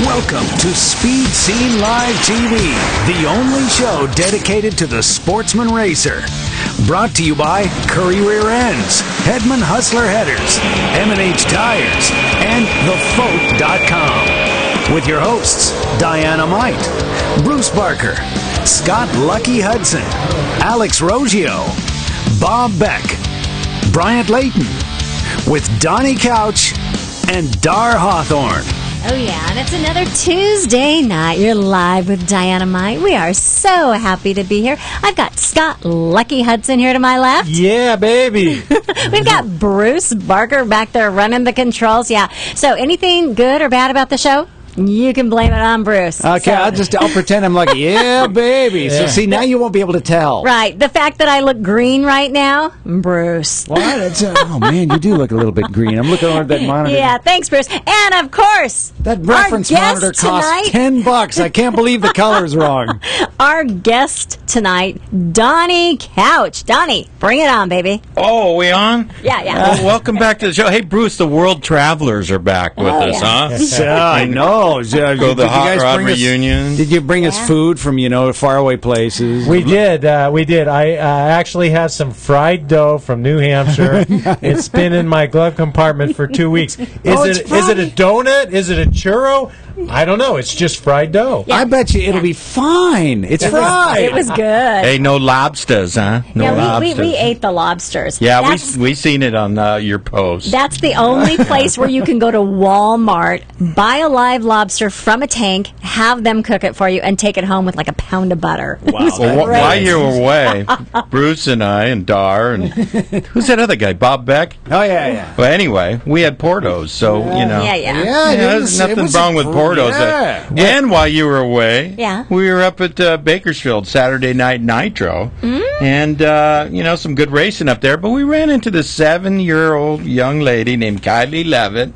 Welcome to Speed Scene Live TV, the only show dedicated to the sportsman racer. Brought to you by Curry Rear Ends, Hedman Hustler Headers, M&H Tires, and TheFote.com. With your hosts, Diana Might, Bruce Barker, Scott Lucky Hudson, Alex Roggio, Bob Beck, Bryant Layton, with Donnie Couch and Dar Hawthorne. Oh, yeah, and it's another Tuesday night. You're live with Diana Might. We are so happy to be here. I've got Scott Lucky Hudson here to my left. Yeah, baby. We've got Bruce Barker back there running the controls. Yeah. So anything good or bad about the show? You can blame it on Bruce. Okay, I'll pretend I'm like, yeah, baby. Yeah. So see, now you won't be able to tell. Right. The fact that I look green right now, Bruce. What? Oh, man, you do look a little bit green. I'm looking over that monitor. Yeah, thanks, Bruce. And, of course, that reference monitor costs $10. I can't believe the color's wrong. Our guest tonight, Donnie Couch. Donnie, bring it on, baby. Oh, are we on? Yeah. Well, welcome back to the show. Hey, Bruce, the World Travelers are back with us, huh? I know. Go the Hot Rod reunion. Did you bring us food from, faraway places? We did. I actually have some fried dough from New Hampshire. It's been in my glove compartment for 2 weeks. Is it a donut? Is it a churro? I don't know. It's just fried dough. Yeah. I bet you it'll be fine. It's fried. It was good. Hey, no lobsters, huh? No lobsters. We ate the lobsters. Yeah, we seen it on your post. That's the only place where you can go to Walmart, buy a live lobster from a tank, have them cook it for you, and take it home with like a pound of butter. Wow. Well, while you were away, Bruce and I and Dar and who's that other guy? Bob Beck? Oh, yeah. Well, anyway, we had Portos, so, Yeah, there's nothing wrong with Portos. Yeah. And while you were away, yeah, we were up at Bakersfield Saturday Night Nitro, and some good racing up there. But we ran into this 7-year-old young lady named Kylie Levitt.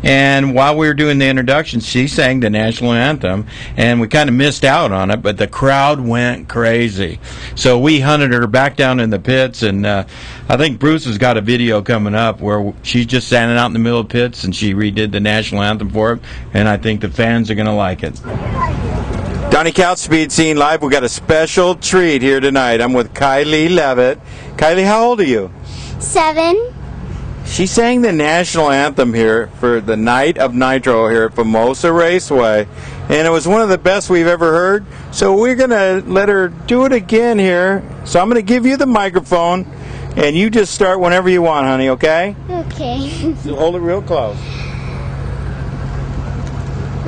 And while we were doing the introduction, she sang the national anthem, and we kind of missed out on it, but the crowd went crazy. So we hunted her back down in the pits, and I think Bruce has got a video coming up where she's just standing out in the middle of the pits, and she redid the national anthem for it, and I think the fans are going to like it. Donnie Couch, Speed Scene Live. We got a special treat here tonight. I'm with Kylie Levitt. Kylie, how old are you? 7. She sang the national anthem here for the night of Nitro here at Famosa Raceway, and it was one of the best we've ever heard, so we're going to let her do it again here. So I'm going to give you the microphone, and you just start whenever you want, honey, okay? Okay. So hold it real close.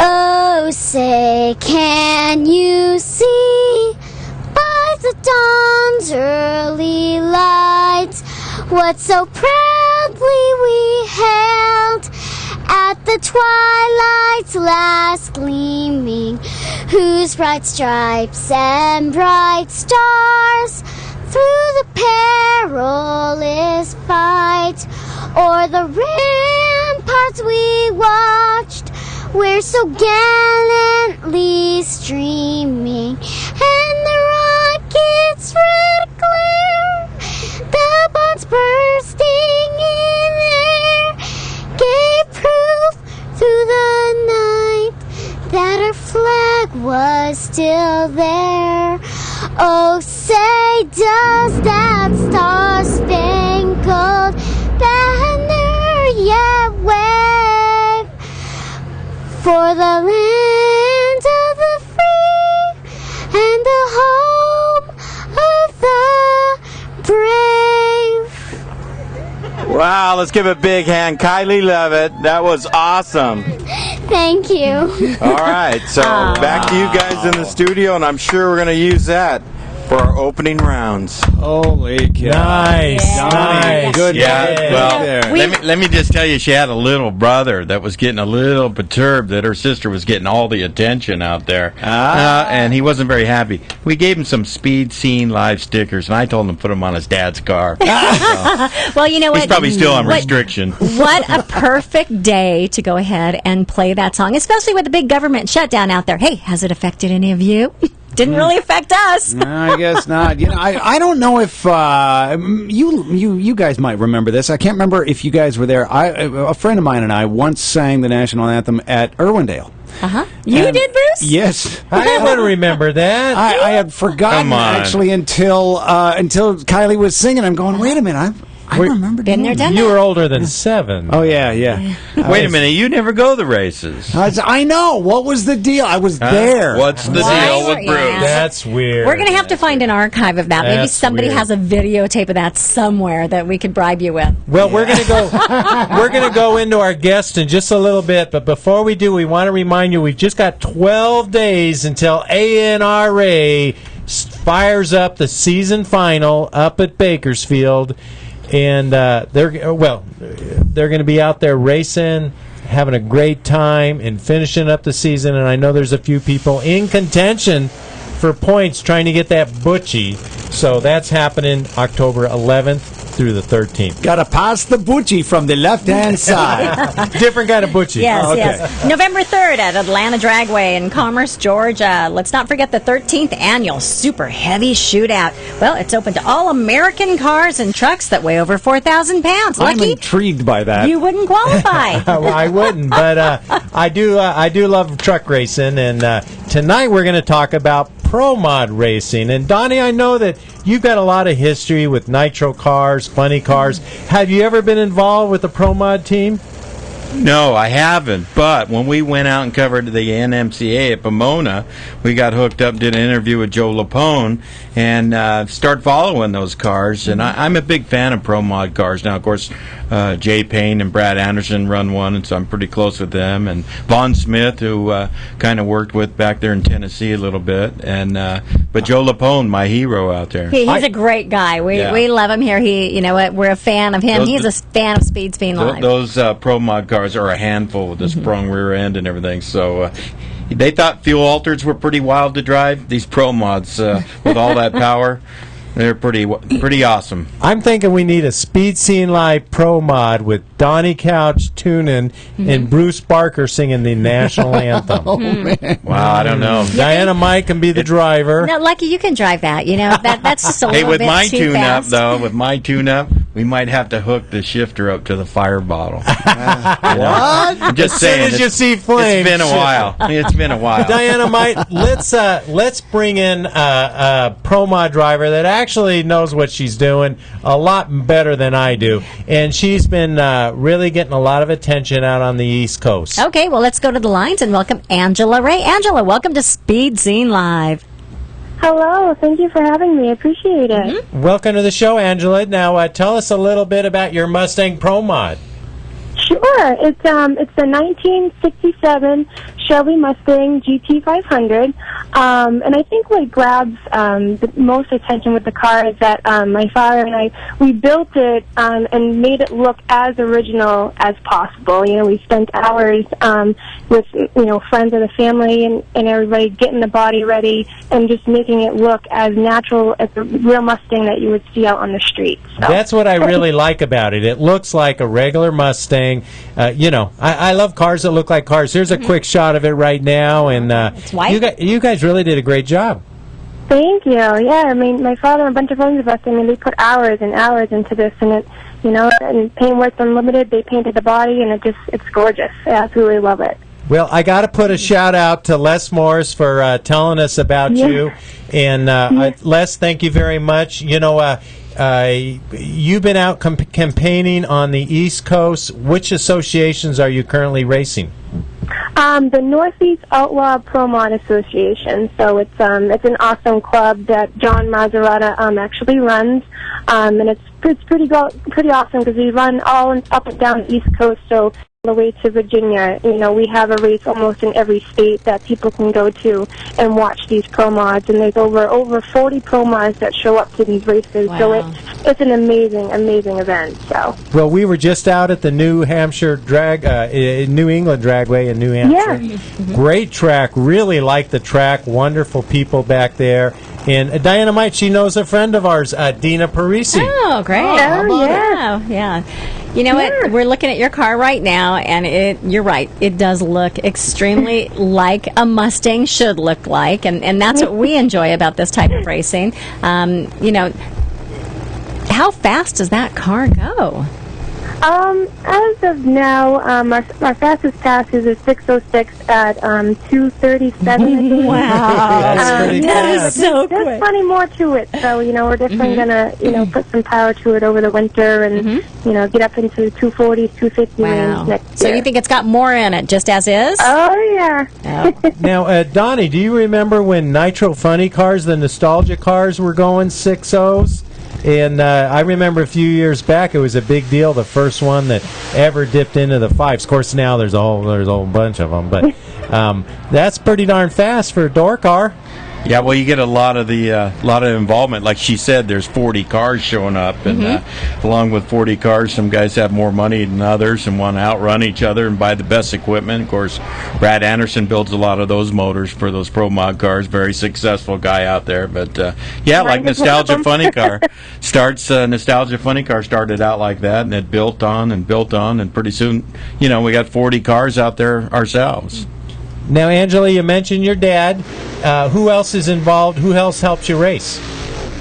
Oh, say, can you see by the dawn's early light what so proudly we held at the twilight's last gleaming, whose bright stripes and bright stars through the perilous fight o'er the ramparts we watched, were so gallantly streaming, and the rockets' red glare, the bombs bursting in air, gave proof through the night that our flag was still there. Oh, say, does that star-spangled banner yet wave for the land of the free and the home of the brave? Wow, let's give a big hand. Kylie Levitt, that was awesome. Thank you. All right, so back to you guys in the studio, and I'm sure we're going to use that for our opening rounds. Holy cow. Nice. Yeah. Nice. Good. Yeah, well, We- let me just tell you, she had a little brother that was getting a little perturbed that her sister was getting all the attention out there, and he wasn't very happy. We gave him some Speed Scene Live stickers, and I told him to put them on his dad's car. So, Well, you know what? he's probably still on restriction. What a perfect day to go ahead and play that song, especially with the big government shutdown out there. Hey, has it affected any of you? Didn't really affect us. No, I guess not. You know, I don't know if you guys might remember this. I can't remember if you guys were there. A friend of mine and I once sang the national anthem at Irwindale. You did, Bruce? Yes. I would remember that. I had forgotten Come on. actually until Kylie was singing. I'm going, wait a minute, I remember Been there, done You that. were older than 7. Oh yeah. Wait a minute, you never go to the races. I know. What was the deal? I was there. What's the Why deal with were- Bruce? yeah. That's weird. We're going to have to find an archive of that. Maybe That's somebody weird. has a videotape of that somewhere that we could bribe you with. Well, we're going to go. We're going to go into our guest in just a little bit, but before we do, we want to remind you we've just got 12 days until ANRA fires up the season final up at Bakersfield, and they're going to be out there racing, having a great time, and finishing up the season. And I know there's a few people in contention for points trying to get that Butchie. So that's happening October 11th through the 13th. Got to pass the butchie from the left-hand side. Different kind of Butchie. Yes, okay. yes. November 3rd at Atlanta Dragway in Commerce, Georgia. Let's not forget the 13th annual Super Heavy Shootout. Well, it's open to all American cars and trucks that weigh over 4,000 pounds. I'm Lucky, intrigued by that. you wouldn't qualify. Well, I wouldn't, but I do love truck racing, and tonight we're going to talk about Pro Mod racing. And Donnie, I know that you've got a lot of history with nitro cars, funny cars. Have you ever been involved with the Pro Mod team? No, I haven't. But when we went out and covered the NMCA at Pomona, we got hooked up, did an interview with Joe Lapone, and started following those cars. And I'm a big fan of Pro Mod cars. Now, of course, Jay Payne and Brad Anderson run one, and so I'm pretty close with them. And Vaughn Smith, who kind of worked with back there in Tennessee a little bit. And but Joe Lapone, my hero out there. He's a great guy. We love him here. You know what? We're a fan of him. He's a fan of Speed Speed Live. Those Pro Mod cars are a handful with the sprung rear end and everything. So they thought fuel altereds were pretty wild to drive. These Pro Mods with all that power, they're pretty awesome. I'm thinking we need a Speed Scene Live Pro Mod with Donnie Couch tuning and Bruce Barker singing the national anthem. Wow, I don't know. Diana Mike can be the driver. No, Lucky, you can drive that. You know, that's just a Hey, little with bit my too tune-up, fast. though, we might have to hook the shifter up to the fire bottle. What? I'm just As soon saying. as you see flames, It's been a while. It's been a while. Diana Mike, let's bring in a Pro Mod driver that actually knows what she's doing a lot better than I do, and she's been really getting a lot of attention out on the East Coast. Okay, well, let's go to the lines and welcome Angela Ray. Angela, welcome to Speed Scene Live. Hello, thank you for having me. I appreciate it. Welcome to the show, Angela. Now, tell us a little bit about your Mustang Pro Mod. Sure. It's a 1967 Chevy Mustang GT500, and I think what grabs the most attention with the car is that my father and we built it and made it look as original as possible. You know, we spent hours with friends of the family and everybody getting the body ready and just making it look as natural as a real Mustang that you would see out on the street. So. That's what I really like about it. It looks like a regular Mustang. I love cars that look like cars. Here's a quick shot of it right now, and It's white. you guys really did a great job. Thank you. Yeah, I mean, my father and a bunch of friends of us, they put hours and hours into this, and it, and Paint Works Unlimited, they painted the body, and it's gorgeous. I absolutely love it. Well, I got to put a shout out to Les Morris for telling us about you, and Les, thank you very much. You've been out campaigning on the East Coast. Which associations are you currently racing? The Northeast Outlaw Pro Mod Association. So it's an awesome club that John Maserata actually runs, and it's pretty awesome because we run all up and down the East Coast. So all the way to Virginia, we have a race almost in every state that people can go to and watch these pro mods, and there's over 40 pro mods that show up to these races. Wow. So it's an amazing event. So Well, we were just out at the New Hampshire New England Dragway in New Hampshire. Yeah. Great track. Really like the track. Wonderful people back there. And Diana Mike, she knows a friend of ours, Dina Parisi. Oh, great. Oh, yeah. Yeah. You know what? We're looking at your car right now, and you're right. It does look extremely like a Mustang should look like, and that's what we enjoy about this type of racing. You know, how fast does that car go? As of now, our fastest pass is a 606 at 237. I think. Wow, That's pretty that fast. is so There's quick. plenty more to it, so we're definitely gonna put some power to it over the winter, and get up into the 240s, 250 Wow. range next So year. you think it's got more in it, just as is? Oh yeah. Oh. Now, Donnie, do you remember when Nitro Funny Cars, the nostalgia cars, were going 6.0s? And I remember a few years back, it was a big deal. The first one that ever dipped into the 5s. Of course, now there's a whole bunch of them, but that's pretty darn fast for a door car. Yeah, well, you get a lot of involvement. Like she said, there's 40 cars showing up, and along with 40 cars, some guys have more money than others and want to outrun each other and buy the best equipment. Of course, Brad Anderson builds a lot of those motors for those Pro Mod cars. Very successful guy out there. But like Nostalgia Funny Car Nostalgia Funny Car started out like that, and it built on, and pretty soon, we got 40 cars out there ourselves. Now, Angela, you mentioned your dad. Who else is involved? Who else helps you race?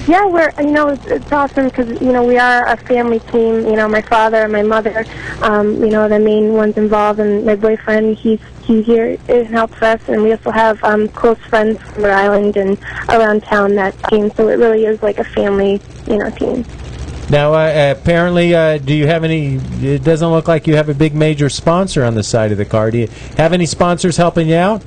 Yeah, it's awesome because, we are a family team. My father and my mother, the main ones involved, and my boyfriend, he's here and helps us, and we also have close friends from Rhode Island and around town that team, so it really is like a family, team. Now, apparently, do you have any? It doesn't look like you have a big major sponsor on the side of the car. Do you have any sponsors helping you out?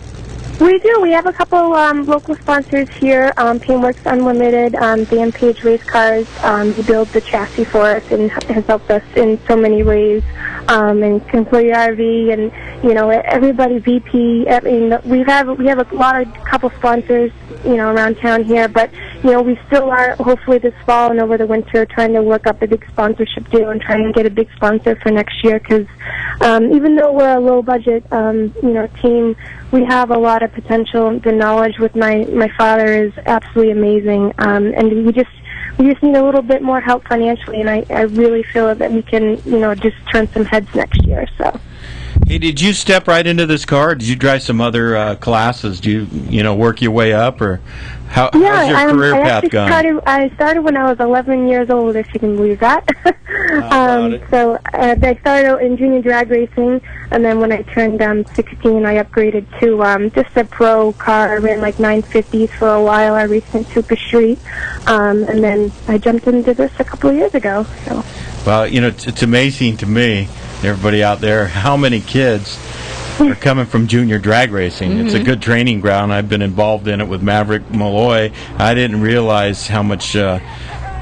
We do. We have a couple local sponsors here. Paintworks Unlimited, Dan Page Race Cars. He builds the chassis for us and has helped us in so many ways. And Conciliar RV and everybody VP. I mean, we have a couple sponsors around town here, but we still are hopefully this fall and over the winter trying to work up a big sponsorship deal and trying to get a big sponsor for next year because even though we're a low budget team, we have a lot of potential. The knowledge with my father is absolutely amazing, and we just need a little bit more help financially, and I really feel that we can just turn some heads next year. So. Hey, did you step right into this car? Or did you drive some other classes? Do you work your way up, or how's your career path gone? I started when I was 11 years old, if you can believe that. So I started in junior drag racing, and then when I turned 16, I upgraded to just a pro car. I ran like 950s for a while. I raced in Super Street, and then I jumped into this a couple of years ago. So. Well, it's amazing to me, everybody out there, how many kids are coming from junior drag racing. It's a good training ground. I've been involved in it with Maverick Malloy. I didn't realize how much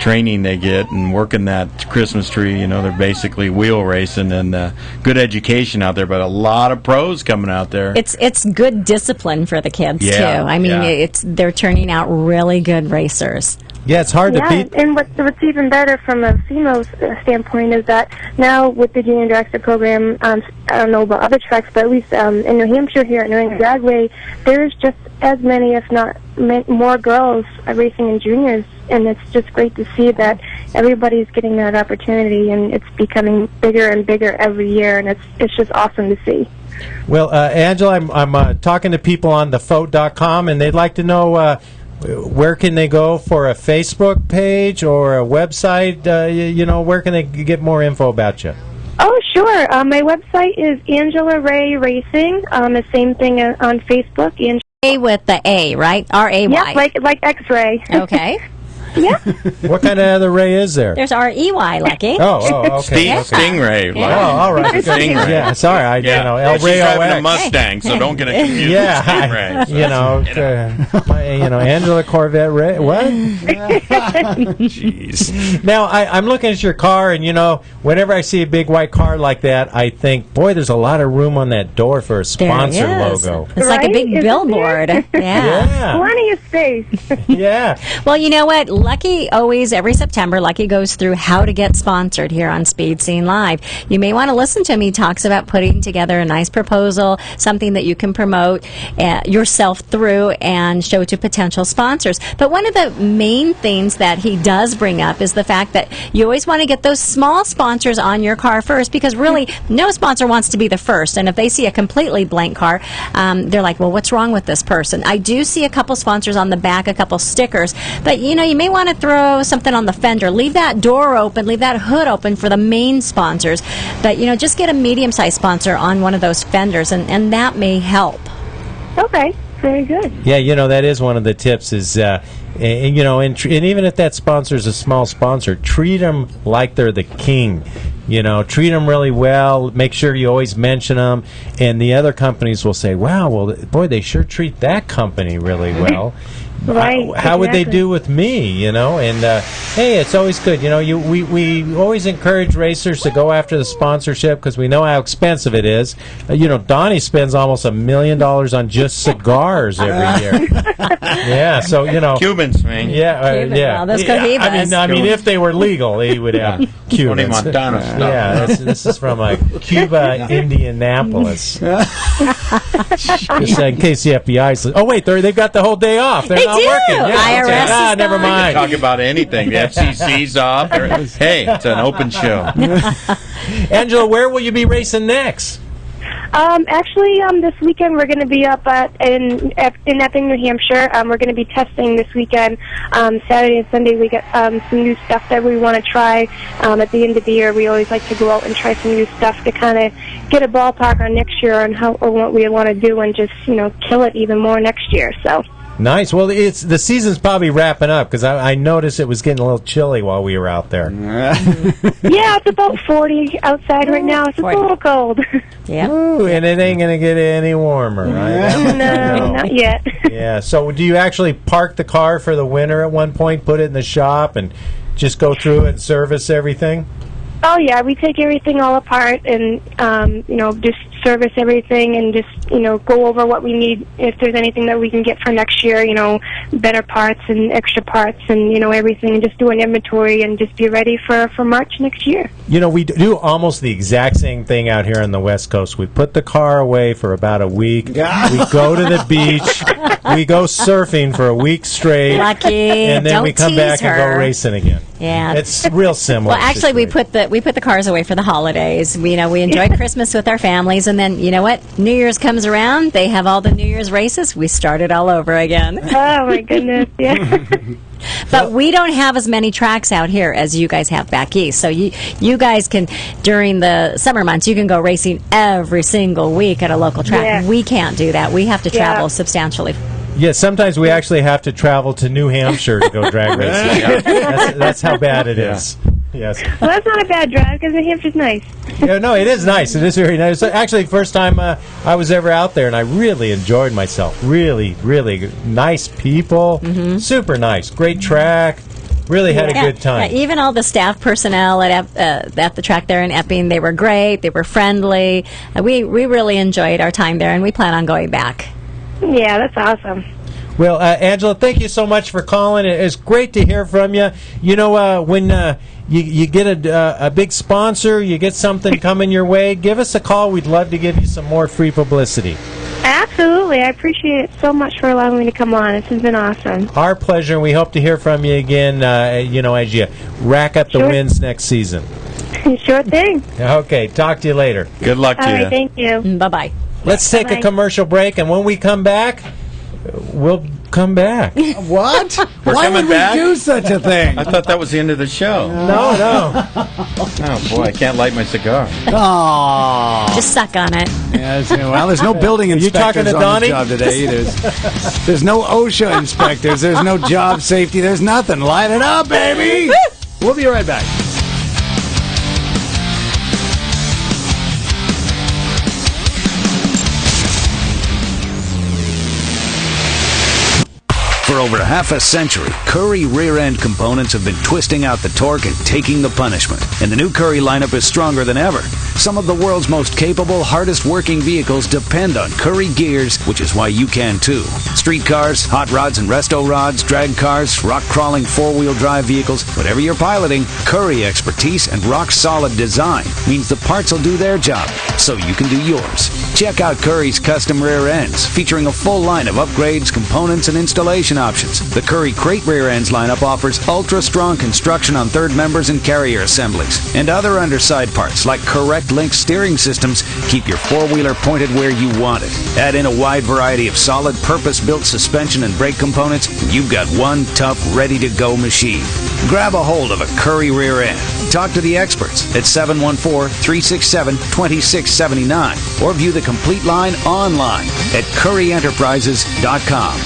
training they get and working that Christmas tree. They're basically wheel racing and good education out there, but a lot of pros coming out there. It's good discipline for the kids too. Yeah, I mean, yeah. they're turning out really good racers. Yeah, it's hard to beat. And what's even better from a female standpoint is that now with the junior dragster program, I don't know about other tracks, but at least in New Hampshire here at New England Dragway, there's just as many, if not more girls racing in juniors, and it's just great to see that everybody's getting that opportunity, and it's becoming bigger and bigger every year, and it's just awesome to see. Well, Angela, I'm talking to people on thefote.com, and they'd like to know where can they go for a Facebook page or a website? Where can they get more info about you? Oh, sure. My website is Angela Ray Racing. The same thing on Facebook. A with the A, right? R-A-Y. Yeah, like X-ray. Okay. Yeah. What kind of other Ray is there? There's R-E-Y, Lucky. Oh, okay. Stingray. Yeah. Oh, all right. Stingray. Yeah, sorry. El She's Ray driving a OX. Mustang, so don't get it confused Yeah, with Stingray. Angela Corvette Ray. What? Jeez. Now, I'm looking at your car, and, whenever I see a big white car like that, I think, boy, there's a lot of room on that door for a sponsor There is. logo. It's like a Right? big Isn't billboard. there? Yeah. Yeah. Plenty of space. Yeah. Well, you know what? Lucky always, every September, Lucky goes through how to get sponsored here on Speed Scene Live. You may want to listen to him. He talks about putting together a nice proposal, something that you can promote yourself through and show to potential sponsors. But one of the main things that he does bring up is the fact that you always want to get those small sponsors on your car first, because really no sponsor wants to be the first. And if they see a completely blank car, they're like, well, what's wrong with this person? I do see a couple sponsors on the back, a couple stickers, but you may want to throw something on the fender. Leave that door open, leave that hood open for the main sponsors. But just get a medium-sized sponsor on one of those fenders, and that may help. Okay, very good. Yeah, that is one of the tips is, and even if that sponsor is a small sponsor, treat them like they're the king. Treat them really well. Make sure you always mention them. And the other companies will say, wow, well, boy, they sure treat that company really well. Right. How would they do with me, And hey, it's always good. We always encourage racers to go after the sponsorship because we know how expensive it is. Donnie spends almost $1 million on just cigars every year. Yeah, so Cubans, man. Yeah, yeah. Well, those Cohibas. I mean, if they were legal, he would have Tony Cubans. Montana stuff. Yeah, this is from Cuba, Indianapolis. Just in case the FBI's. Oh wait, they've got the whole day off. They're not do. working. Yeah, IRS is never gone. mind. Talk about anything. The FCC's off. Hey, it's an open show. Angela, where will you be racing next? Actually, this weekend we're going to be up in Epping, New Hampshire. We're going to be testing this weekend. Saturday and Sunday we get some new stuff that we want to try. At the end of the year, we always like to go out and try some new stuff to kind of get a ballpark on next year and what we want to do, and just kill it even more next year. So. Nice. Well, the season's probably wrapping up because I noticed it was getting a little chilly while we were out there. Yeah, it's about 40 outside right now. It's 40. a little cold. Yeah. Ooh, and it ain't going to get any warmer, right? No, not yet. Yeah. So do you actually park the car for the winter at one point, put it in the shop, and just go through and service everything? Oh yeah, we take everything all apart and just service everything and just go over what we need, if there's anything that we can get for next year, better parts and extra parts and everything, and just do an inventory and just be ready for March next year. We do almost the exact same thing out here on the West Coast. We put the car away for about a week. We go to the beach. We go surfing for a week straight. Lucky. And then Don't we come back tease and go her. racing again. Yeah. It's real similar. Well, actually, we put the cars away for the holidays. We enjoy Christmas with our families, and then you know what? New Year's comes around. They have all the New Year's races. We start it all over again. Oh my goodness, yeah. But we don't have as many tracks out here as you guys have back east. So you guys can, during the summer months, you can go racing every single week at a local track. Yeah. We can't do that. We have to travel substantially. Yeah, sometimes we actually have to travel to New Hampshire to go drag racing. That's how bad it is. Yes. Well, that's not a bad drive because New Hampshire's nice. Yeah, no, it is nice. It is very nice. Actually, first time I was ever out there, and I really enjoyed myself. Really, really nice people. Mm-hmm. Super nice. Great track. Really had a good time. Yeah, even all the staff personnel at the track there in Epping, they were great. They were friendly. We really enjoyed our time there, and we plan on going back. Yeah, that's awesome. Well, Angela, thank you so much for calling. It's great to hear from you. When you get a big sponsor, you get something coming your way, give us a call. We'd love to give you some more free publicity. Absolutely. I appreciate it so much for allowing me to come on. This has been awesome. Our pleasure, and we hope to hear from you again, as you rack up the wins next season. Sure thing. Okay, talk to you later. Good luck All to you. right, thank you. Bye-bye. Let's take a commercial break, and when we come back, we'll come back. What? We're Why coming would back? we do such a thing? I thought that was the end of the show. No. Oh, boy, I can't light my cigar. Aww. Just suck on it. Yes, well, there's no building you talking inspectors to on Donnie? this job today. There's no OSHA inspectors. There's no job safety. There's nothing. Light it up, baby. We'll be right back. For over half a century, Currie rear-end components have been twisting out the torque and taking the punishment. And the new Currie lineup is stronger than ever. Some of the world's most capable, hardest-working vehicles depend on Currie gears, which is why you can too. Street cars, hot rods and resto rods, drag cars, rock-crawling four-wheel drive vehicles, whatever you're piloting, Currie expertise and rock-solid design means the parts will do their job, so you can do yours. Check out Currie's custom rear ends, featuring a full line of upgrades, components, and installation options. The Currie Crate rear ends lineup offers ultra-strong construction on third members and carrier assemblies. And other underside parts, like correct link steering systems, keep your four-wheeler pointed where you want it. Add in a wide variety of solid, purpose-built suspension and brake components, and you've got one tough, ready-to-go machine. Grab a hold of a Currie rear end. Talk to the experts at 714-367-2679 or view the complete line online at CurrieEnterprises.com.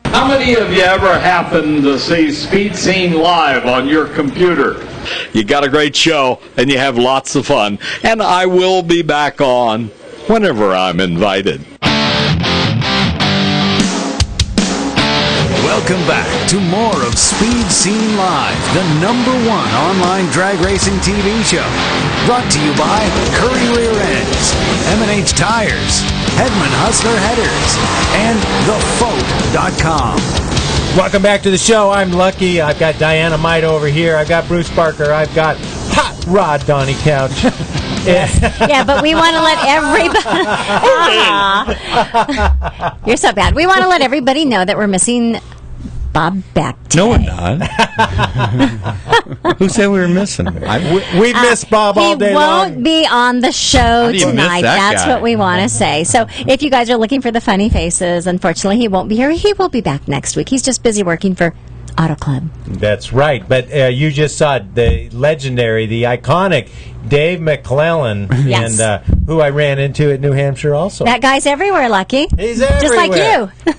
How many of you ever happened to see Speed Scene live on your computer? You got a great show and you have lots of fun, and I will be back on whenever I'm invited. Welcome back to more of Speed Scene Live, the #1 online drag racing TV show. Brought to you by Currie Rear Ends, M&H Tires, Hedman Hustler Headers, and TheFote.com. Welcome back to the show. I'm Lucky. I've got Diana Might over here. I've got Bruce Barker. I've got Hot Rod Donnie Couch. Yeah, but we want to let everybody... You're so bad. We want to let everybody know that we're missing Bob Beck today. No, we're not. Who said we were missing him? We miss Bob all day long. He won't be on the show do you miss tonight. that That's guy? what we want to say. So if you guys are looking for the funny faces, unfortunately, he won't be here. He will be back next week. He's just busy working for Auto Club. That's right. But you just saw the legendary, the iconic Dave McClellan, Yes. and who I ran into at New Hampshire also. That guy's everywhere, Lucky. He's Just like everywhere. you.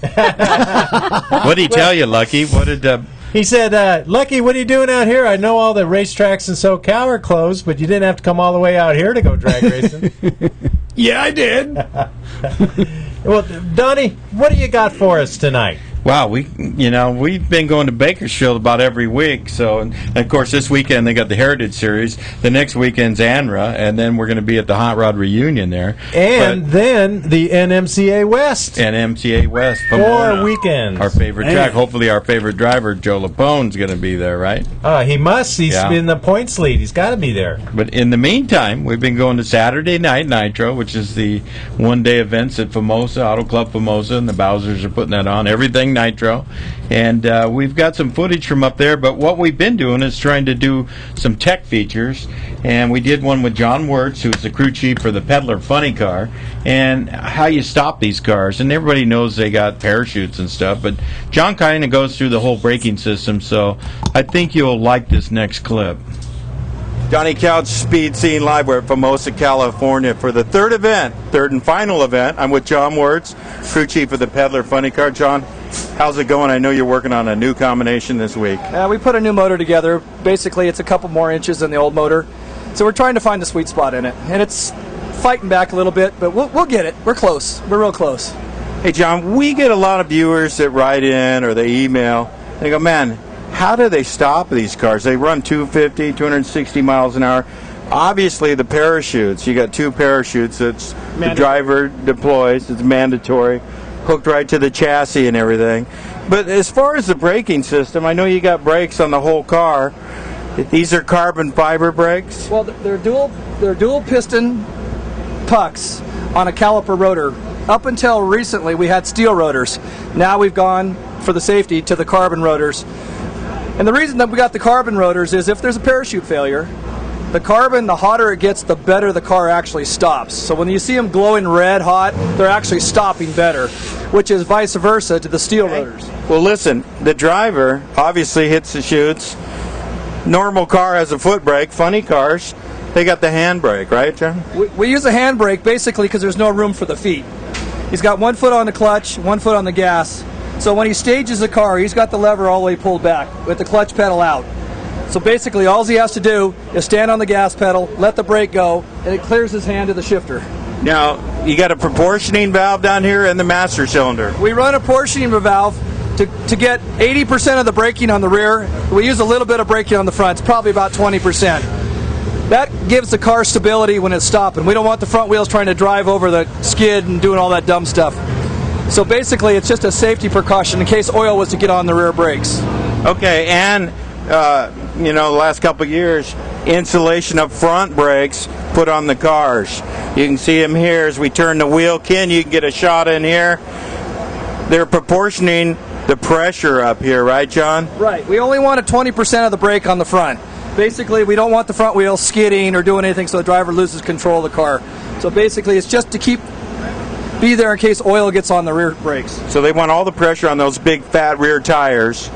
What did he tell you, Lucky? What did... He said, Lucky, what are you doing out here? I know all the racetracks in SoCal are closed, but you didn't have to come all the way out here to go drag racing. Yeah, I did. Well, Donnie, what do you got for us tonight? Wow, we've been going to Bakersfield about every week. So, and of course, this weekend they got the Heritage Series. The next weekend's ANRA, and then we're going to be at the Hot Rod Reunion there. And then the NMCA West. And MCA West. 4 Pomona, weekends. our favorite track. Hopefully, our favorite driver, Joe Lapone's going to be there, right? He must. He's in the points lead. He's got to be there. But in the meantime, we've been going to Saturday Night Nitro, which is the one-day events at Famosa, Auto Club Famosa, and the Bowsers are putting that on. Everything Nitro, and we've got some footage from up there, but what we've been doing is trying to do some tech features, and we did one with John Wirtz, who's the crew chief for the Peddler Funny Car, and how you stop these cars. And everybody knows they got parachutes and stuff, but John kind of goes through the whole braking system, so I think you'll like this next clip. Donnie Couch, Speed Scene Live. We're at Famosa, California for the third and final event. I'm with John Wirtz, crew chief of the Peddler Funny Car. John, how's it going? I know you're working on a new combination this week. We put a new motor together. Basically, it's a couple more inches than the old motor. So we're trying to find the sweet spot in it. And it's fighting back a little bit, but we'll get it. We're close. We're real close. Hey, John, we get a lot of viewers that write in or they email. They go, man, how do they stop these cars? They run 250, 260 miles an hour. Obviously, the parachutes, you got 2 parachutes that the driver deploys. It's mandatory, hooked right to the chassis and everything. But as far as the braking system, I know you got brakes on the whole car. These are carbon fiber brakes? Well, they're dual piston pucks on a caliper rotor. Up until recently, we had steel rotors. Now we've gone, for the safety, to the carbon rotors. And the reason that we got the carbon rotors is if there's a parachute failure, the carbon, the hotter it gets, the better the car actually stops. So when you see them glowing red hot, they're actually stopping better, which is vice versa to the steel rotors. Well, listen, the driver obviously hits the chutes. Normal car has a foot brake. Funny cars, they got the hand brake, right, John? We use a hand brake basically because there's no room for the feet. He's got 1 foot on the clutch, 1 foot on the gas. So when he stages the car, he's got the lever all the way pulled back with the clutch pedal out. So basically all he has to do is stand on the gas pedal, let the brake go, and it clears his hand to the shifter. Now, you got a proportioning valve down here and the master cylinder. We run a portioning valve to get 80% of the braking on the rear. We use a little bit of braking on the front. It's probably about 20%. That gives the car stability when it's stopping. We don't want the front wheels trying to drive over the skid and doing all that dumb stuff. So basically, it's just a safety precaution in case oil was to get on the rear brakes. Okay, and the last couple of years, insulation of front brakes put on the cars. You can see them here as we turn the wheel. Ken, you can get a shot in here. They're proportioning the pressure up here, right, John? Right. We only want a 20% of the brake on the front. Basically, we don't want the front wheel skidding or doing anything so the driver loses control of the car. So basically, it's just to be there in case oil gets on the rear brakes. So they want all the pressure on those big fat rear tires.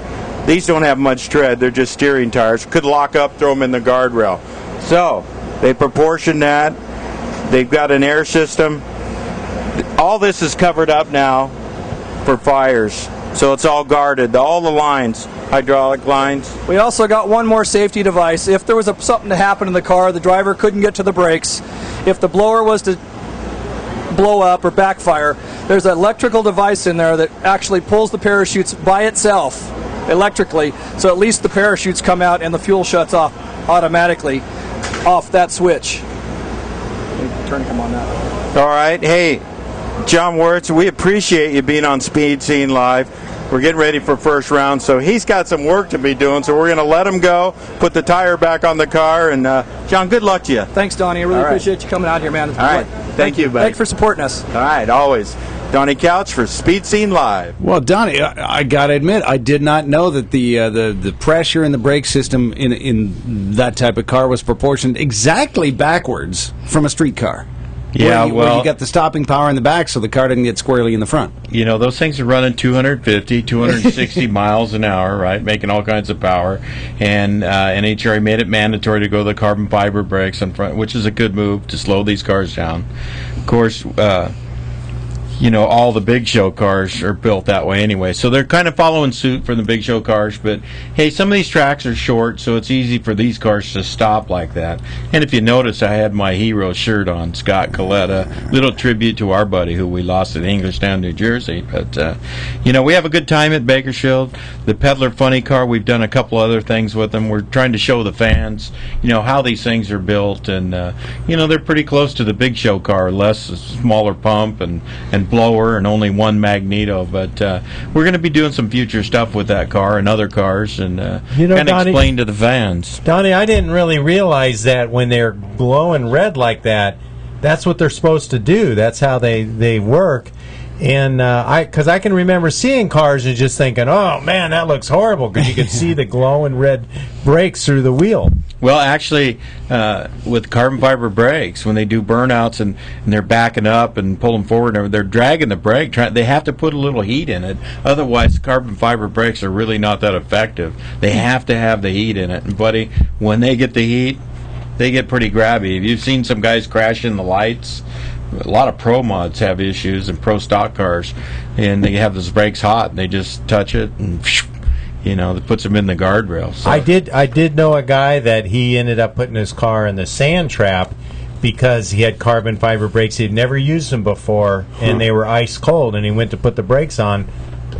These don't have much tread. They're just steering tires. Could lock up, throw them in the guardrail. So they proportion that. They've got an air system. All this is covered up now for fires. So it's all guarded. All the lines, hydraulic lines. We also got one more safety device. If there was something to happen in the car, the driver couldn't get to the brakes. If the blower was to blow up or backfire, there's an electrical device in there that actually pulls the parachutes by itself electrically, so at least the parachutes come out and the fuel shuts off automatically off that switch. Turn him on that. All right. Hey, John Wirtz, we appreciate you being on Speed Scene Live. We're getting ready for first round, so he's got some work to be doing, so we're going to let him go, put the tire back on the car, and John, good luck to you. Thanks, Donnie. I really appreciate you coming out here, man. All right. Thank you, buddy. Thanks for supporting us. All right, always. Donnie Couch for Speed Scene Live. Well, Donnie, I got to admit, I did not know that the pressure in the brake system in that type of car was proportioned exactly backwards from a street car. Yeah, where you got the stopping power in the back so the car didn't get squarely in the front. You know, those things are running 250, 260 miles an hour, right, making all kinds of power. And NHRA made it mandatory to go to the carbon fiber brakes in front, which is a good move to slow these cars down. Of course, all the big show cars are built that way anyway. So they're kind of following suit for the big show cars. But, hey, some of these tracks are short, so it's easy for these cars to stop like that. And if you notice, I had my hero shirt on, Scott Coletta. Little tribute to our buddy who we lost at Englishtown, New Jersey. But, we have a good time at Bakersfield. The Peddler Funny Car, we've done a couple other things with them. We're trying to show the fans, how these things are built. And, they're pretty close to the big show car, less smaller pump and blower and only one magneto, but we're going to be doing some future stuff with that car and other cars and kind of explain to the fans. Donnie, I didn't really realize that when they're glowing red like that, that's what they're supposed to do. That's how they work. And because I can remember seeing cars and just thinking, oh man, that looks horrible, because you could see the glowing red brakes through the wheel. Well, actually, with carbon fiber brakes, when they do burnouts and they're backing up and pulling forward, they're dragging the brake. They have to put a little heat in it. Otherwise, carbon fiber brakes are really not that effective. They have to have the heat in it. And, buddy, when they get the heat, they get pretty grabby. You've seen some guys crash in the lights. A lot of pro mods have issues and pro stock cars, and they have those brakes hot, and they just touch it and that puts them in the guardrail. So. I did know a guy that he ended up putting his car in the sand trap because he had carbon fiber brakes. He'd never used them before, and they were ice cold, and he went to put the brakes on.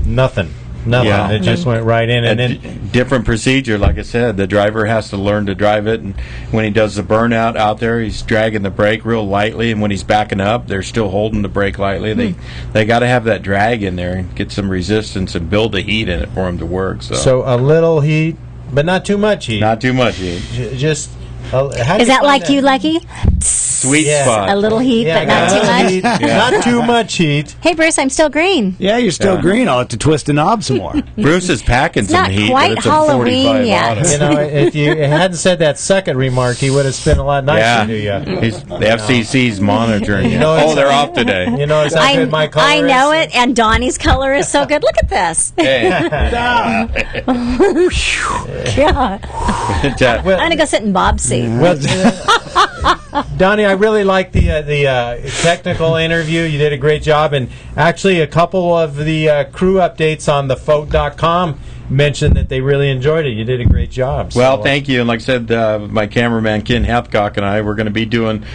Nothing. Yeah. It just went right in. And then different procedure, like I said. The driver has to learn to drive it, and when he does the burnout out there, he's dragging the brake real lightly, and when he's backing up, they're still holding the brake lightly. They got to have that drag in there and get some resistance and build the heat in it for them to work. So a little heat, but not too much heat. Not too much heat. Just is that like you, Lucky? sweet Yeah. spot. A little heat, but not too much. heat, not too much heat. Hey, Bruce, I'm still green. Yeah, you're still green. I'll have to twist the knob some more. Bruce is packing some not heat, quite but it's a Halloween 45 yet. auto. You know, if you hadn't said that second remark, he would have been a lot nicer to you. The FCC's monitoring you. know, Oh, they're off today. You know how good my color I know is? it, and Donnie's color is so good. Look at this. Hey. Yeah. I'm going to go sit in Bob's seat. Well, Donnie, I really liked the technical interview. You did a great job, and actually, a couple of the crew updates on thefote.com mentioned that they really enjoyed it. You did a great job. Well, thank you. And like I said, my cameraman Ken Hathcock and I, we're going to be doing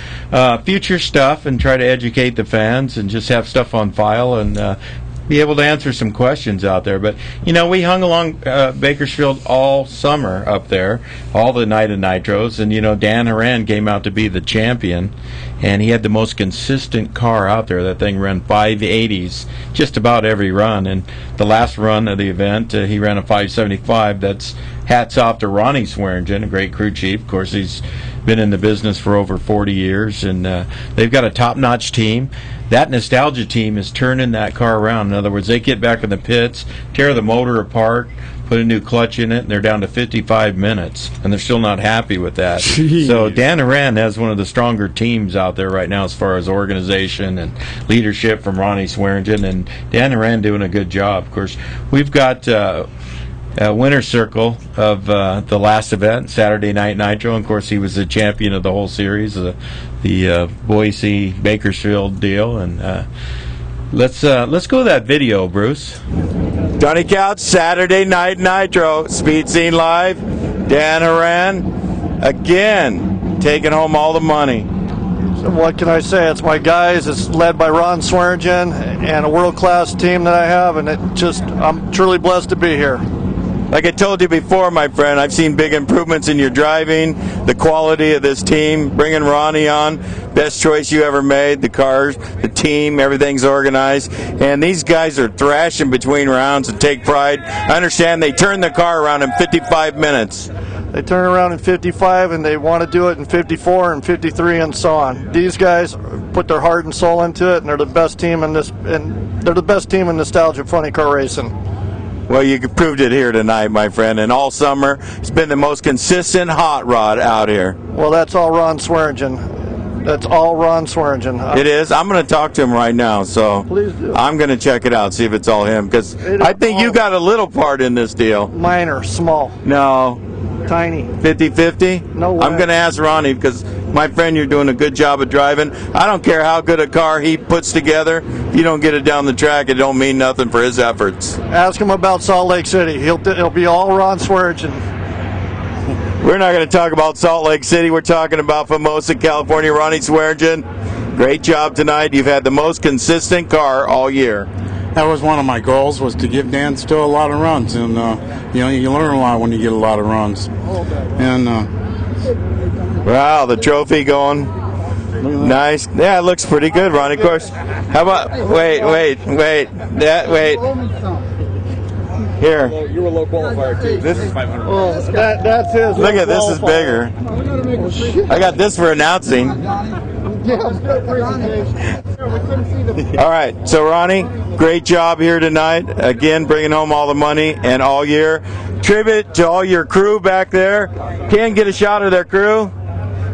future stuff and try to educate the fans and just have stuff on file and be able to answer some questions out there. But, you know, we hung along Bakersfield all summer up there, all the night of Nitros, and, you know, Dan Horan came out to be the champion, and he had the most consistent car out there. That thing ran 580s just about every run, and the last run of the event, he ran a 575. That's hats off to Ronnie Swearingen, a great crew chief. Of course, he's been in the business for over 40 years, and they've got a top-notch team. That nostalgia team is turning that car around. In other words, they get back in the pits, tear the motor apart, put a new clutch in it, and they're down to 55 minutes, and they're still not happy with that. Jeez. So Dan Horan has one of the stronger teams out there right now as far as organization and leadership from Ronnie Swearingen, and Dan Horan doing a good job. Of course, we've got a winner's circle of the last event, Saturday Night Nitro. And of course, he was the champion of the whole series, the Boise Bakersfield deal. And let's go to that video, Bruce. Donnie Couch, Saturday Night Nitro, Speed Scene Live. Dan Horan again taking home all the money. So what can I say? It's my guys. It's led by Ron Swearingen and a world-class team that I have, and I'm truly blessed to be here. Like I told you before, my friend, I've seen big improvements in your driving, the quality of this team, bringing Ronnie on, best choice you ever made, the cars, the team, everything's organized, and these guys are thrashing between rounds and take pride. I understand they turn the car around in 55 minutes. They turn around in 55, and they want to do it in 54 and 53 and so on. These guys put their heart and soul into it, and they're the best team in this, and they're the best team in nostalgia funny car racing. Well, you proved it here tonight, my friend, and all summer it's been the most consistent hot rod out here. Well, that's all Ron Swearingen. That's all Ron Swearingen. It is. I'm going to talk to him right now, so Please do. I'm going to check it out, see if it's all him, because I think you got a little part in this deal. Minor, small, No, tiny. 50-50? No way. I'm going to ask Ronnie, because my friend, you're doing a good job of driving. I don't care how good a car he puts together. If you don't get it down the track, it don't mean nothing for his efforts. Ask him about Salt Lake City. He'll be all Ron Swearingen. We're not going to talk about Salt Lake City. We're talking about Formosa, California. Ronnie Swearingen, great job tonight. You've had the most consistent car all year. That was one of my goals, was to give Dan still a lot of runs, and you learn a lot when you get a lot of runs. And wow, the trophy going nice. Yeah, it looks pretty good, Ronnie. Of course. How about wait. Here. You're a low qualifier too. This is 500. Oh, that's his. Look at this is bigger. I got this for announcing. All right, so Ronnie, great job here tonight. Again, bringing home all the money and all year. Tribute to all your crew back there. Can get a shot of their crew.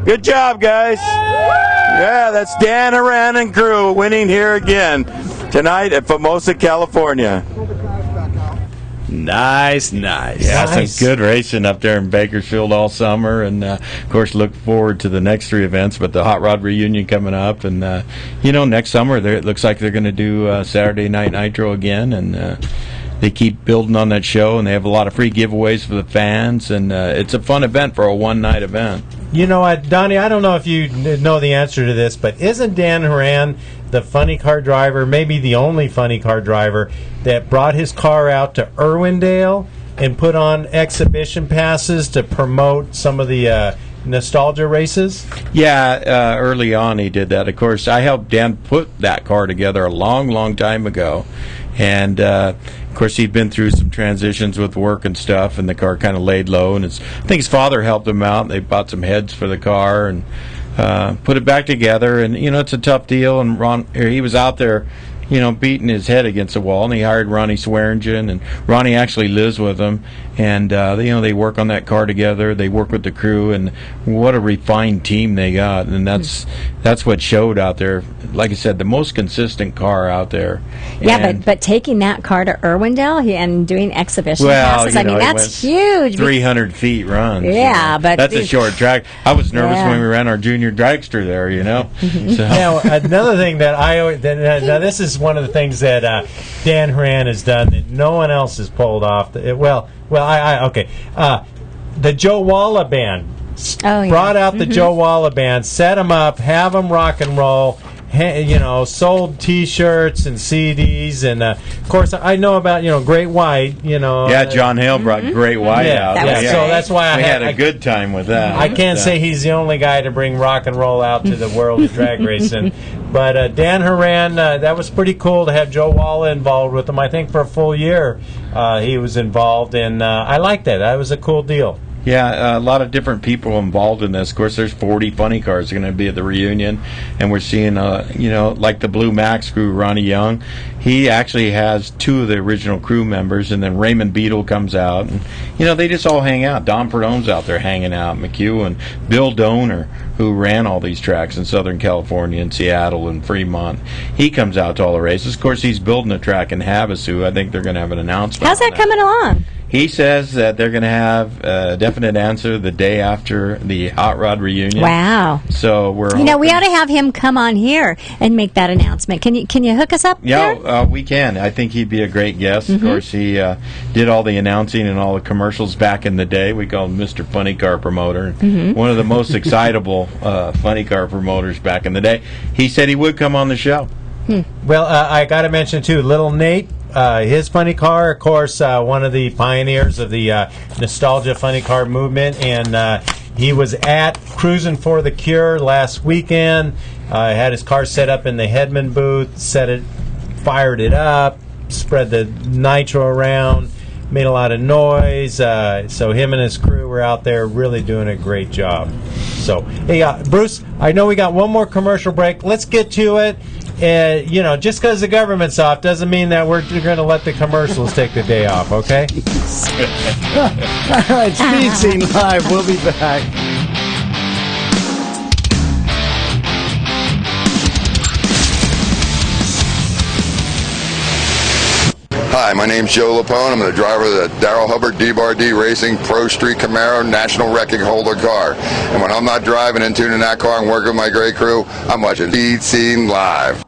Good job, guys. Yeah, that's Dan Horan and crew winning here again tonight at Formosa, California. Nice. Yeah, Nice. some good racing up there in Bakersfield all summer, and of course look forward to the next three events. But the Hot Rod reunion coming up, and next summer it looks like they're going to do Saturday Night Nitro again, and they keep building on that show, and they have a lot of free giveaways for the fans, and it's a fun event for a one-night event. You know what, Donnie, I don't know if you know the answer to this, but isn't Dan Horan the funny car driver, maybe the only funny car driver, that brought his car out to Irwindale and put on exhibition passes to promote some of the nostalgia races? Yeah, early on he did that. Of course, I helped Dan put that car together a long time ago. And, of course, he'd been through some transitions with work and stuff, and the car kind of laid low. And I think his father helped him out. They bought some heads for the car. And put it back together. And it's a tough deal. And he was out there, beating his head against the wall, and he hired Ronnie Swearingen, and Ronnie actually lives with him, and they work on that car together. They work with the crew, and what a refined team they got, and that's what showed out there. Like I said, the most consistent car out there. Yeah, but taking that car to Irwindale and doing exhibition passes, that's huge. 300 feet runs. Yeah, but that's a short track. I was nervous when we ran our junior dragster there, So. Now, another thing that now this is one of the things that Dan Horan has done that no one else has pulled off. The Joe Walla Band. Brought out the Joe Walla Band, set them up, have them rock and roll. Sold T-shirts and CDs, and of course I know about Great White. John Hale brought Great White out. So that's why we had a good time with that. I can't say he's the only guy to bring rock and roll out to the world of drag racing, but Dan Horan, that was pretty cool to have Joe Walla involved with him. I think for a full year he was involved, and I liked that. That was a cool deal. Yeah, a lot of different people involved in this. Of course, there's 40 funny cars going to be at the reunion, and we're seeing, like the Blue Max crew, Ronnie Young. He actually has 2 of the original crew members, and then Raymond Beadle comes out, and they just all hang out. Don Perdone's out there hanging out, McHugh, and Bill Doner, who ran all these tracks in Southern California and Seattle and Fremont. He comes out to all the races. Of course, he's building a track in Havasu. I think they're going to have an announcement. How's that coming along? He says that they're going to have a definite answer the day after the Hot Rod reunion. Wow! So we're we ought to have him come on here and make that announcement. Can you hook us up? Yeah, we can. I think he'd be a great guest. Of course, he did all the announcing and all the commercials back in the day. We called him Mr. Funny Car Promoter. One of the most excitable funny car promoters back in the day. He said he would come on the show. Well, I got to mention too, Little Nate. His funny car, of course, one of the pioneers of the nostalgia funny car movement, and he was at Cruising for the Cure last weekend. Had his car set up in the Hedman booth, fired it up, spread the nitro around, made a lot of noise. So him and his crew were out there really doing a great job. So, hey, Bruce, I know we got one more commercial break. Let's get to it. Just because the government's off doesn't mean that we're going to let the commercials take the day off, okay? All right, Speed Scene Live. We'll be back. Hi, my name's Joe Lapone. I'm the driver of the Darrell Hubbard D-Bar-D Racing Pro Street Camaro National Record Holder car. And when I'm not driving and tuning that car and working with my great crew, I'm watching Speed Scene Live.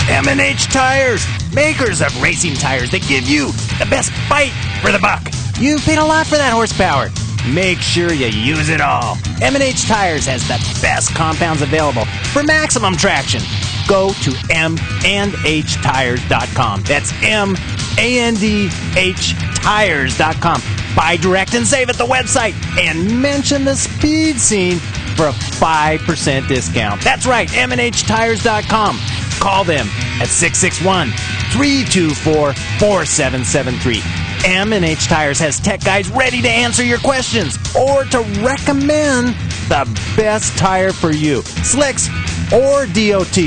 M&H Tires, makers of racing tires that give you the best bite for the buck. You've paid a lot for that horsepower. Make sure you use it all. M&H Tires has the best compounds available for maximum traction. Go to mandhtires.com. That's mandhtires.com. Buy direct and save at the website and mention the Speed Scene for a 5% discount. That's right, mandhtires.com. Call them at 661-324-4773. M&H Tires has tech guys ready to answer your questions or to recommend the best tire for you, slicks or DOT.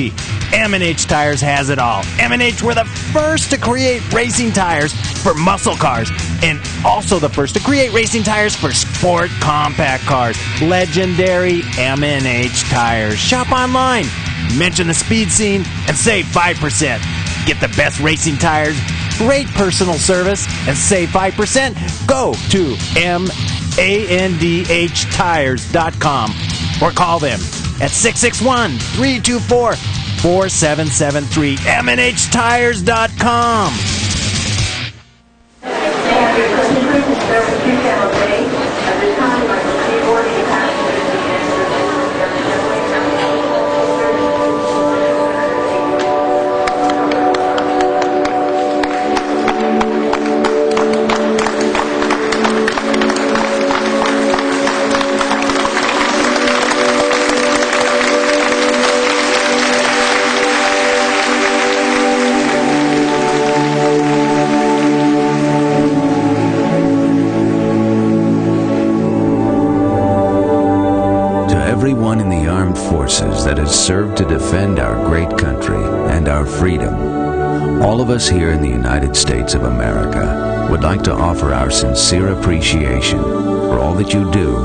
M&H Tires has it all. M&H were the first to create racing tires for muscle cars and also the first to create racing tires for sport compact cars. Legendary M&H Tires. Shop online, mention the Speed Scene, and save 5%. Get the best racing tires, great personal service, and save 5%. Go to mandhtires.com or call them at 661-324-4773. MNHTires.com. forces that has served to defend our great country and our freedom, all of us here in the United States of America would like to offer our sincere appreciation for all that you do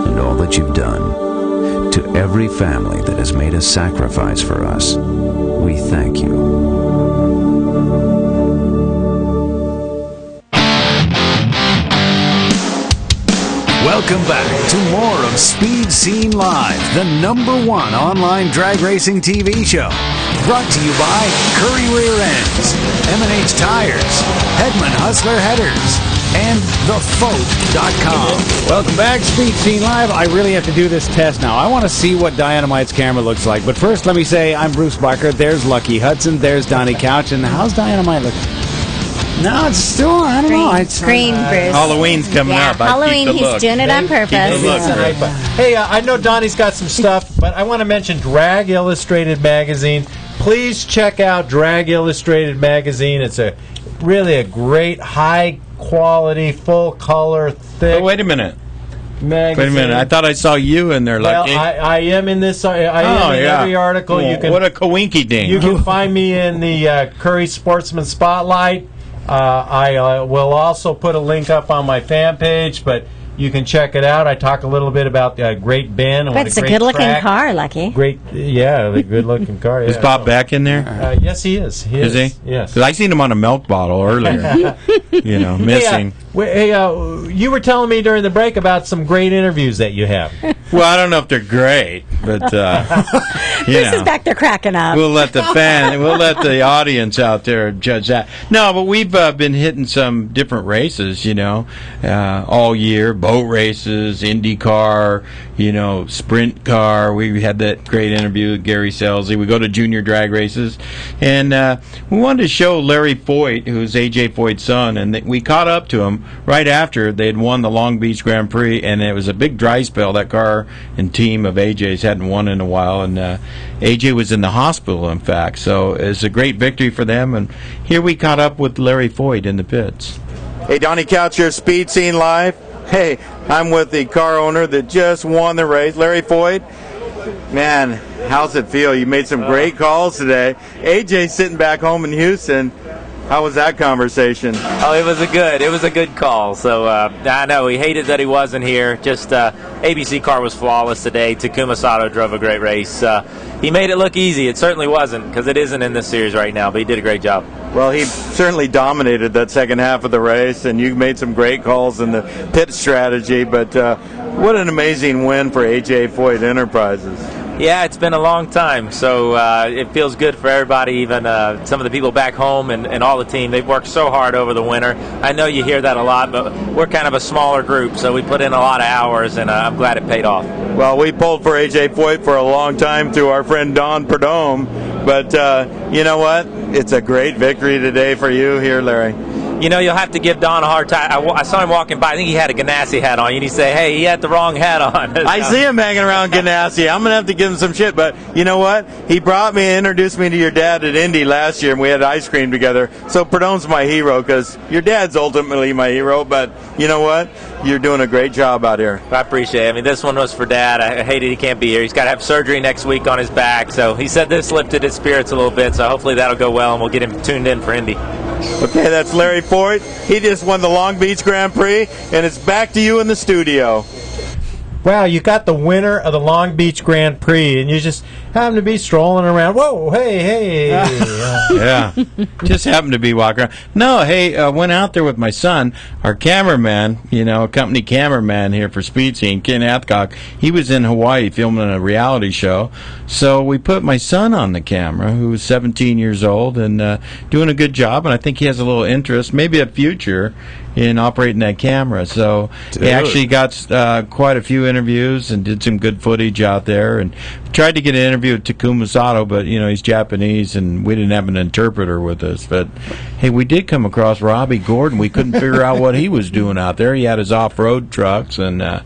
and all that you've done. To every family that has made a sacrifice for us, we thank you. Welcome back to more of Speed Scene Live, the #1 online drag racing TV show. Brought to you by Curry Rear Ends, M&H Tires, Hedman Hustler Headers, and thefote.com. Welcome back, Speed Scene Live. I really have to do this test now. I want to see what Dynamite's camera looks like. But first, let me say I'm Bruce Barker. There's Lucky Hudson. There's Donnie Couch. And how's Dynamite looking? No, it's still, I don't know. It's green, Bruce. Halloween's coming up. Halloween, he's doing it on purpose. Hey, I know Donnie's got some stuff, but I want to mention Drag Illustrated magazine. Please check out Drag Illustrated magazine. It's really a great, high quality, full color, thick. Oh, wait a minute. Magazine. Wait a minute. I thought I saw you in there, Lucky. Well, I am in this. I am in every article. Well, you can. What a coinky ding. You can find me in the Curry Sportsman Spotlight. I will also put a link up on my fan page, but you can check it out. I talk a little bit about Great Bend. But it's a good-looking car, Lucky. Great, yeah, the good-looking car. Is Bob Beck in there? Yes, he is. Is he? Yes. Because I seen him on a milk bottle earlier. Missing. Hey, you were telling me during the break about some great interviews that you have. Well, I don't know if they're great, but Bruce is back there cracking up. We'll let the audience out there judge that. No, but we've been hitting some different races, all year. Boat races, IndyCar, sprint car. We had that great interview with Gary Selzy. We go to junior drag races, and we wanted to show Larry Foyt, who's AJ Foyt's son, and we caught up to him right after they had won the Long Beach Grand Prix, and it was a big dry spell. That car and team of AJ's hadn't won in a while, and AJ was in the hospital, in fact, so it's a great victory for them, and here we caught up with Larry Foyt in the pits. Hey, Donnie Couch here, Speed Scene Live. Hey, I'm with the car owner that just won the race, Larry Foyt. Man, how's it feel? You made some great calls today. AJ's sitting back home in Houston. How was that conversation? Oh, it was a good call. So I know he hated that he wasn't here. Just ABC car was flawless today. Takuma Sato drove a great race. He made it look easy. It certainly wasn't, because it isn't in this series right now. But he did a great job. Well, he certainly dominated that second half of the race, and you made some great calls in the pit strategy. But what an amazing win for AJ Foyt Enterprises. Yeah, it's been a long time, so it feels good for everybody, even some of the people back home and all the team. They've worked so hard over the winter. I know you hear that a lot, but we're kind of a smaller group, so we put in a lot of hours, and I'm glad it paid off. Well, we pulled for AJ Foyt for a long time through our friend Don Perdome, but you know what? It's a great victory today for you here, Larry. You'll have to give Don a hard time. I saw him walking by. I think he had a Ganassi hat on. And he said, hey, he had the wrong hat on. I see him hanging around Ganassi. I'm going to have to give him some shit. But you know what? He brought me and introduced me to your dad at Indy last year, and we had ice cream together. So Perdone's my hero, because your dad's ultimately my hero. But you know what? You're doing a great job out here. I appreciate it. I mean, this one was for Dad. I hated he can't be here. He's got to have surgery next week on his back. So he said this lifted his spirits a little bit. So hopefully that'll go well, and we'll get him tuned in for Indy. Okay, that's Larry Foyt. He just won the Long Beach Grand Prix, and it's back to you in the studio. Wow, you got the winner of the Long Beach Grand Prix, and you just happen to be strolling around. Whoa, hey. Yeah, just happened to be walking around. No, hey, went out there with my son, our cameraman, company cameraman here for Speed Scene, Ken Athcock. He was in Hawaii filming a reality show, so we put my son on the camera, who was 17 years old, and doing a good job, and I think he has a little interest, maybe a future, in operating that camera. So he actually got quite a few interviews and did some good footage out there, and tried to get an interview with Takuma Sato, but he's Japanese and we didn't have an interpreter with us. But hey, we did come across Robbie Gordon. We couldn't figure out what he was doing out there. He had his off-road trucks, and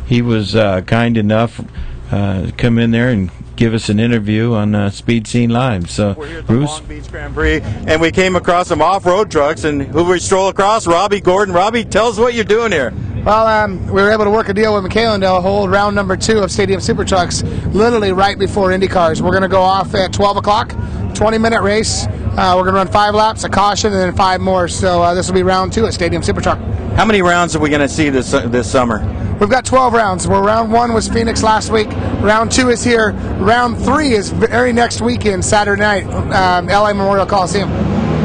he was kind enough to come in there and give us an interview on Speed Scene Live. So, we're here at the Bruce? Long Beach Grand Prix, and we came across some off-road trucks, and who we stroll across? Robbie Gordon. Robbie, tell us what you're doing here. Well, we were able to work a deal with McKaylen to hold round number 2 of Stadium Super Trucks literally right before IndyCars. We're going to go off at 12 o'clock, 20-minute race. We're going to run 5 laps, a caution, and then 5 more. So this will be round 2 at Stadium Super Truck. How many rounds are we going to see this summer? We've got 12 rounds. Round 1 was Phoenix last week. Round 2 is here. Round 3 is very next weekend, Saturday night, LA Memorial Coliseum.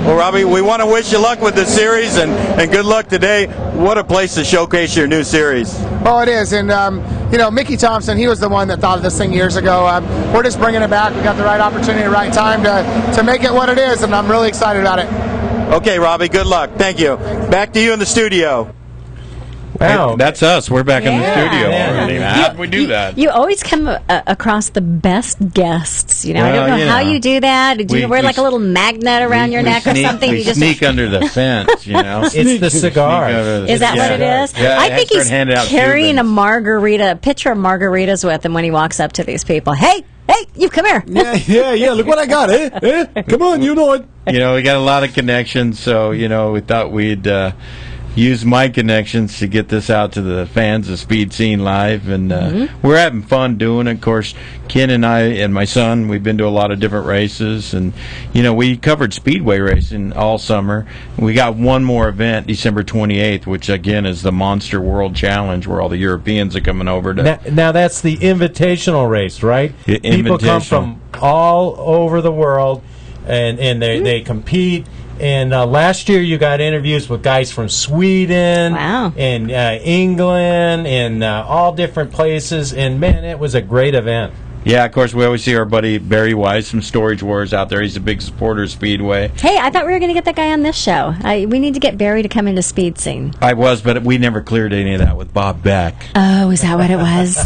Well, Robbie, we want to wish you luck with the series and good luck today. What a place to showcase your new series. Oh, it is. And, Mickey Thompson, he was the one that thought of this thing years ago. We're just bringing it back. We got the right opportunity, right time to make it what it is, and I'm really excited about it. Okay, Robbie, good luck. Thank you. Back to you in the studio. Wow. Hey, that's us. We're back in the studio already. How did we do that? You always come across the best guests. I don't know how you do that. Do you wear like a little magnet around your neck or something? We sneak under the fence, It's the cigar. Is that what it is? Yeah, I think he's carrying a pitcher of margaritas with him when he walks up to these people. Hey, you come here. Yeah. Look what I got, eh? Come on, you know it. We got a lot of connections, so we thought we'd use my connections to get this out to the fans of Speed Scene Live, and we're having fun doing it. Of course, Ken and I and my son, we've been to a lot of different races, and we covered speedway racing all summer. We got one more event, December 28th, which again is the Monster World Challenge, where all the Europeans are coming over to. Now that's the invitational race, right? People come from all over the world, and they compete. And last year you got interviews with guys from Sweden and England and all different places. And, man, it was a great event. Yeah, of course, we always see our buddy Barry Wise from Storage Wars out there. He's a big supporter of Speedway. Hey, I thought we were going to get that guy on this show. We need to get Barry to come into Speed Scene. I was, but we never cleared any of that with Bob Beck. Oh, is that what it was?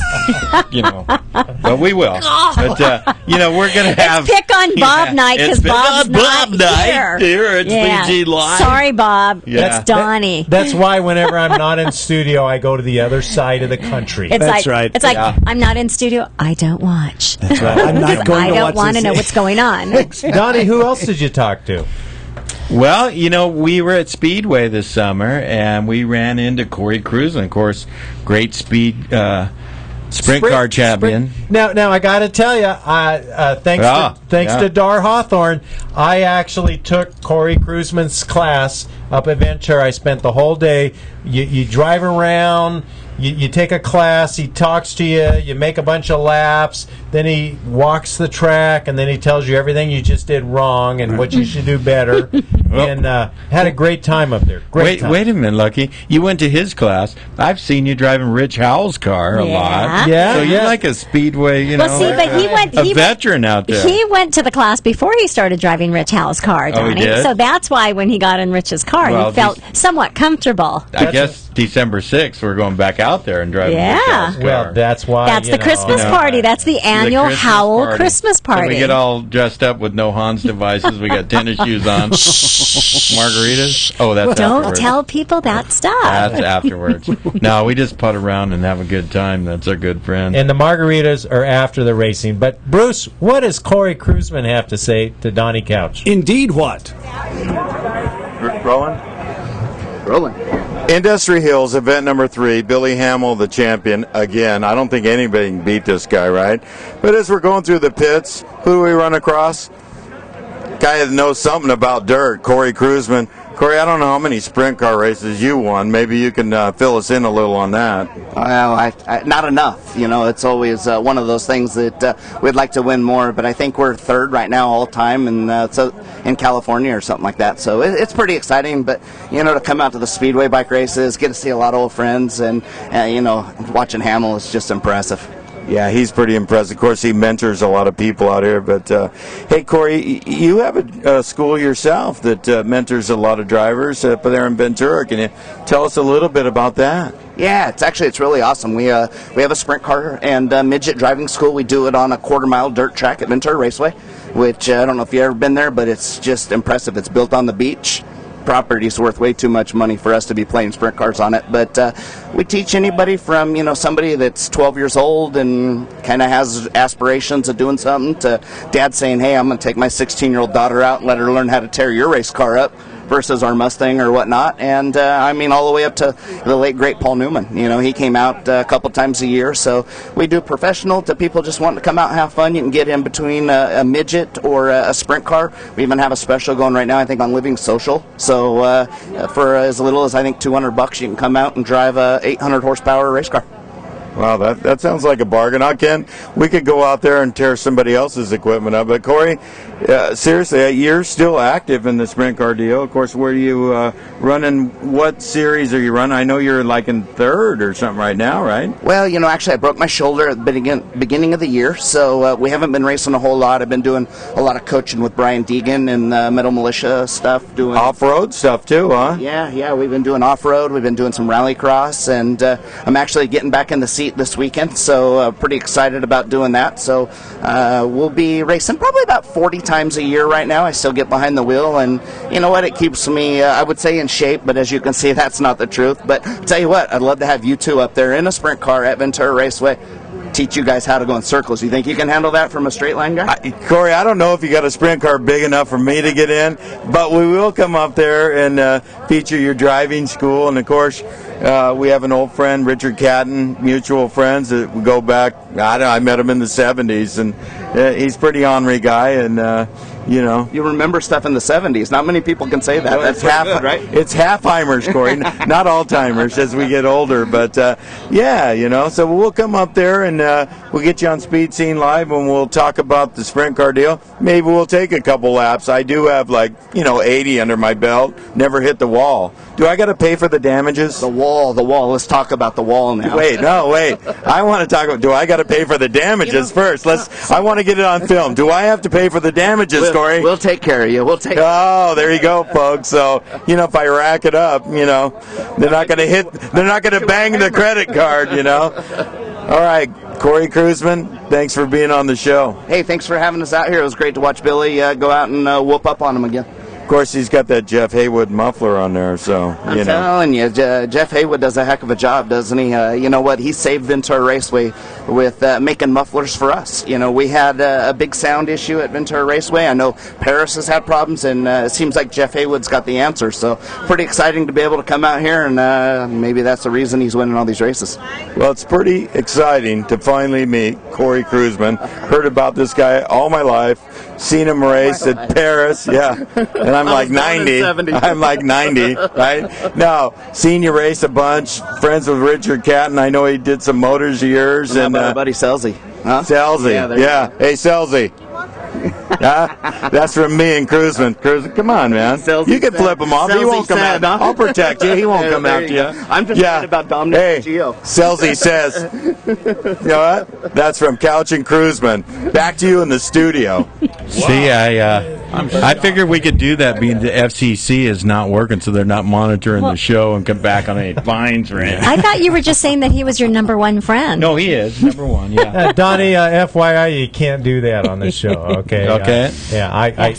But we will. But, we're going to have... It's pick on Bob night because Bob's not here. It's PG Live. Sorry, Bob. Yeah. It's Donnie. That's why whenever I'm not in studio, I go to the other side of the country. That's right. It's like, I'm not in studio. I don't watch. That's right. I'm not going I to don't watch want to know what's going on. Donnie, who else did you talk to? Well, we were at Speedway this summer, and we ran into Corey Kruseman, of course, great speed sprint car champion. Now I got to tell you, thanks to Dar Hawthorne, I actually took Corey Kruseman's class up at Ventura. I spent the whole day. You drive around. You take a class, he talks to you, you make a bunch of laps, then he walks the track, and then he tells you everything you just did wrong and what you should do better. And had a great time up there. Wait a minute, Lucky. You went to his class. I've seen you driving Rich Howell's car a lot. Yeah. So you're like a Speedway, but veteran out there. He went to the class before he started driving Rich Howell's car, Donnie. He did? So that's why when he got in Rich's car, he felt somewhat comfortable. I guess December 6th, we're going back out there and driving Rich Howell's car. Well, that's why. That's the Christmas party. That's the annual Howell Christmas party. So we get all dressed up with no Hans devices. We got tennis shoes on. Margaritas? Oh, that's Don't afterwards. tell people that stuff. That's afterwards. No, we just putt around and have a good time. That's our good friend. And the margaritas are after the racing. But, Bruce, what does Corey Kruseman have to say to Donnie Couch? Indeed, what? Rolling. Industry Hills, event number 3, Billy Hamill, the champion, again. I don't think anybody can beat this guy, right? But as we're going through the pits, who do we run across? Guy that knows something about dirt, Corey Kruseman. Corey, I don't know how many sprint car races you won. Maybe you can fill us in a little on that. Well, not enough. It's always one of those things that we'd like to win more, but I think we're third right now all time in California or something like that. So it's pretty exciting, but, to come out to the Speedway bike races, get to see a lot of old friends, and, watching Hamill is just impressive. Yeah, he's pretty impressive. Of course, he mentors a lot of people out here. But, hey, Corey, you have a school yourself that mentors a lot of drivers up there in Ventura. Can you tell us a little bit about that? Yeah, it's really awesome. We have a sprint car and midget driving school. We do it on a quarter-mile dirt track at Ventura Raceway, which I don't know if you've ever been there, but it's just impressive. It's built on the beach. Property's worth way too much money for us to be playing sprint cars on it, but we teach anybody from somebody that's 12 years old and kind of has aspirations of doing something to dad saying, hey, I'm going to take my 16-year-old daughter out and let her learn how to tear your race car up, versus our Mustang or whatnot. And I mean, all the way up to the late great Paul Newman. You know, he came out a couple times a year. So we do professional to people just wanting to come out and have fun. You can get in between a midget or a sprint car. We even have a special going right now, I think, on Living Social. So for as little as I think $200, you can come out and drive a 800 horsepower race car. Wow, that sounds like a bargain. Ken, we could go out there and tear somebody else's equipment up. But Corey, seriously, you're still active in the sprint car deal. Of course, where are you running? What series are you running? I know you're like in third or something right now, right? Well, you know, actually, I broke my shoulder at the beginning of the year, so we haven't been racing a whole lot. I've been doing a lot of coaching with Brian Deegan and Metal Militia stuff. Doing off-road stuff too, huh? Yeah, we've been doing off-road. We've been doing some rallycross, and I'm actually getting back in the seat this weekend, so pretty excited about doing that. So we'll be racing probably about 40 times a year right now. I still get behind the wheel, and you know what, it keeps me I would say in shape, but as you can see, that's not the truth. But I'll tell you what, I'd love to have you two up there in a sprint car at Ventura Raceway, teach you guys how to go in circles. You think you can handle that from a straight line guy? Corey, I don't know if you got a sprint car big enough for me to get in, but we will come up there and feature your driving school. And of course, we have an old friend, Richard Catton, mutual friends that we go back. I met him in the 70s, and he's a pretty ornery guy, and you know. You remember stuff in the 70s. Not many people can say that. That's half, good, right? It's half-timers, Corey, not all-timers as we get older. But, yeah, you know, so we'll come up there and we'll get you on Speed Scene Live and we'll talk about the sprint car deal. Maybe we'll take a couple laps. I do have, 80 under my belt. Never hit the wall. Do I got to pay for the damages? The wall. Let's talk about the wall now. Wait. I want to talk about, do I got to pay for the damages first? I want to get it on film. Do I have to pay for the damages, Corey? We'll take care of you. Oh, there you go, folks. So, if I rack it up, they're not going to bang the credit card, All right, Corey Kruseman, thanks for being on the show. Hey, thanks for having us out here. It was great to watch Billy go out and whoop up on him again. Of course, he's got that Jeff Haywood muffler on there, so, I'm telling you, Jeff Haywood does a heck of a job, doesn't he? You know what? He saved Ventura Raceway with making mufflers for us. We had a big sound issue at Ventura Raceway. I know Paris has had problems, and it seems like Jeff Haywood's got the answer. So pretty exciting to be able to come out here, and maybe that's the reason he's winning all these races. Well, it's pretty exciting to finally meet Corey Kruseman. Heard about this guy all my life. Seen him race at Paris, yeah. And I'm like 90. I'm like 90, right? Now, seen you race a bunch. Friends with Richard Catton. I know he did some motors of yours. And my buddy Selzy. Huh? Selzy, yeah. Hey, Selzy. That's from me and Kruseman. Come on, man. You can flip him off. He won't come out. I'll protect you. He won't come after you. I'm just worried about Dominic Gio. Selzy says, you know what? That's from Couch and Kruseman. Back to you in the studio. See, I figured we could do that, being the FCC is not working, so they're not monitoring the show and come back on any fines or anything. I thought you were just saying that he was your number one friend. No, he is number one. Yeah, Donnie. FYI, you can't do that on this show. Okay. Okay. I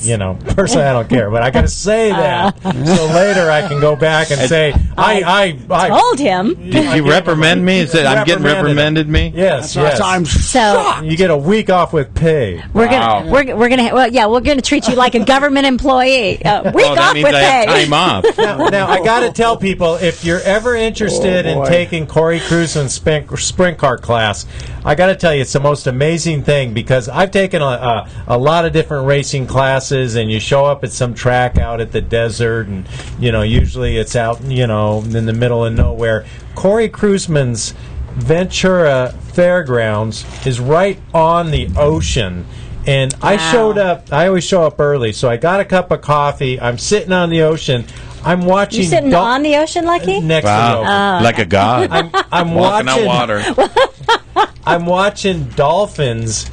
personally, I don't care, but I got to say that so later I can go back and say I told him. Did you reprimand me? I'm getting reprimanded me. Yes. I'm so you get a week off with pay. We're gonna treat you like a government employee. Week off with pay. Time off. Now I got to tell people, if you're ever interested in taking Corey Kruseman's sprint car class, I got to tell you, it's the most amazing thing, because I've taken a lot of different racing classes, and you show up at some track out at the desert, and usually it's out in the middle of nowhere. Corey Kruseman's Ventura Fairgrounds is right on the ocean. And I showed up. I always show up early, so I got a cup of coffee. I'm sitting on the ocean. I'm watching. You sitting on the ocean, Lucky? Next to the ocean, like a god. I'm walking watching on water. I'm watching dolphins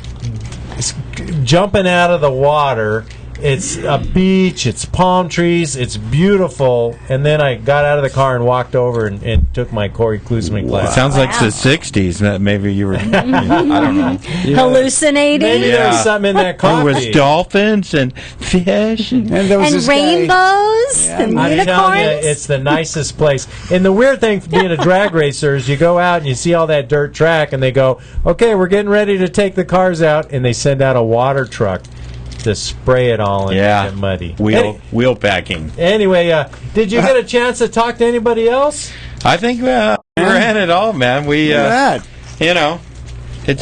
jumping out of the water. It's a beach. It's palm trees. It's beautiful. And then I got out of the car and walked over and took my Corey Kruseman class. It sounds like the 60s. Maybe you were, I don't know. Hallucinating? Maybe there's something in that coffee. There was dolphins and fish. And rainbows and unicorns. I'm telling you, it's the nicest place. And the weird thing for being a drag racer is you go out and you see all that dirt track, and they go, okay, we're getting ready to take the cars out, and they send out a water truck. to spray it all and get muddy. Wheel packing. Anyway, did you get a chance to talk to anybody else? I think we're at it all, man. We, it's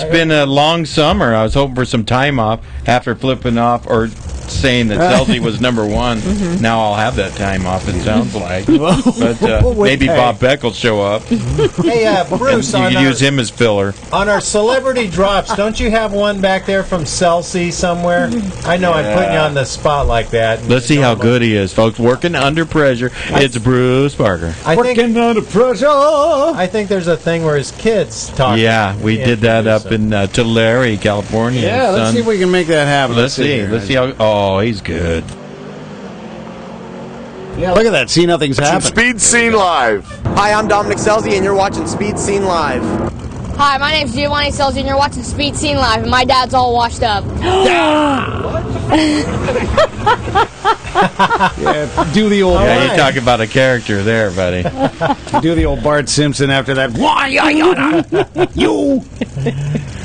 been a long summer. I was hoping for some time off after flipping off or saying that Celsi was number one. Now I'll have that time off, it sounds like. But maybe Bob Beck will show up. Hey, Bruce, you could use him as filler. On our celebrity drops, don't you have one back there from Celsi somewhere? I know I'm putting you on the spot like that. Let's see how good he is, folks. Working under pressure. It's Bruce Barker. Working under pressure. I think there's a thing where his kids talk. Yeah, we did that up in Tulare, California. Yeah, let's see if we can make that happen. Let's see. Let's see how. Oh, he's good. Yeah, look at that. See, nothing's happening. Speed Scene Live. Hi, I'm Dominic Celsi, and you're watching Speed Scene Live. Hi, my name's Giovanni Celsi, and you're watching Speed Scene Live, and my dad's all washed up. Yeah, do the old. Yeah, you're talking about a character there, buddy. Do the old Bart Simpson after that. You.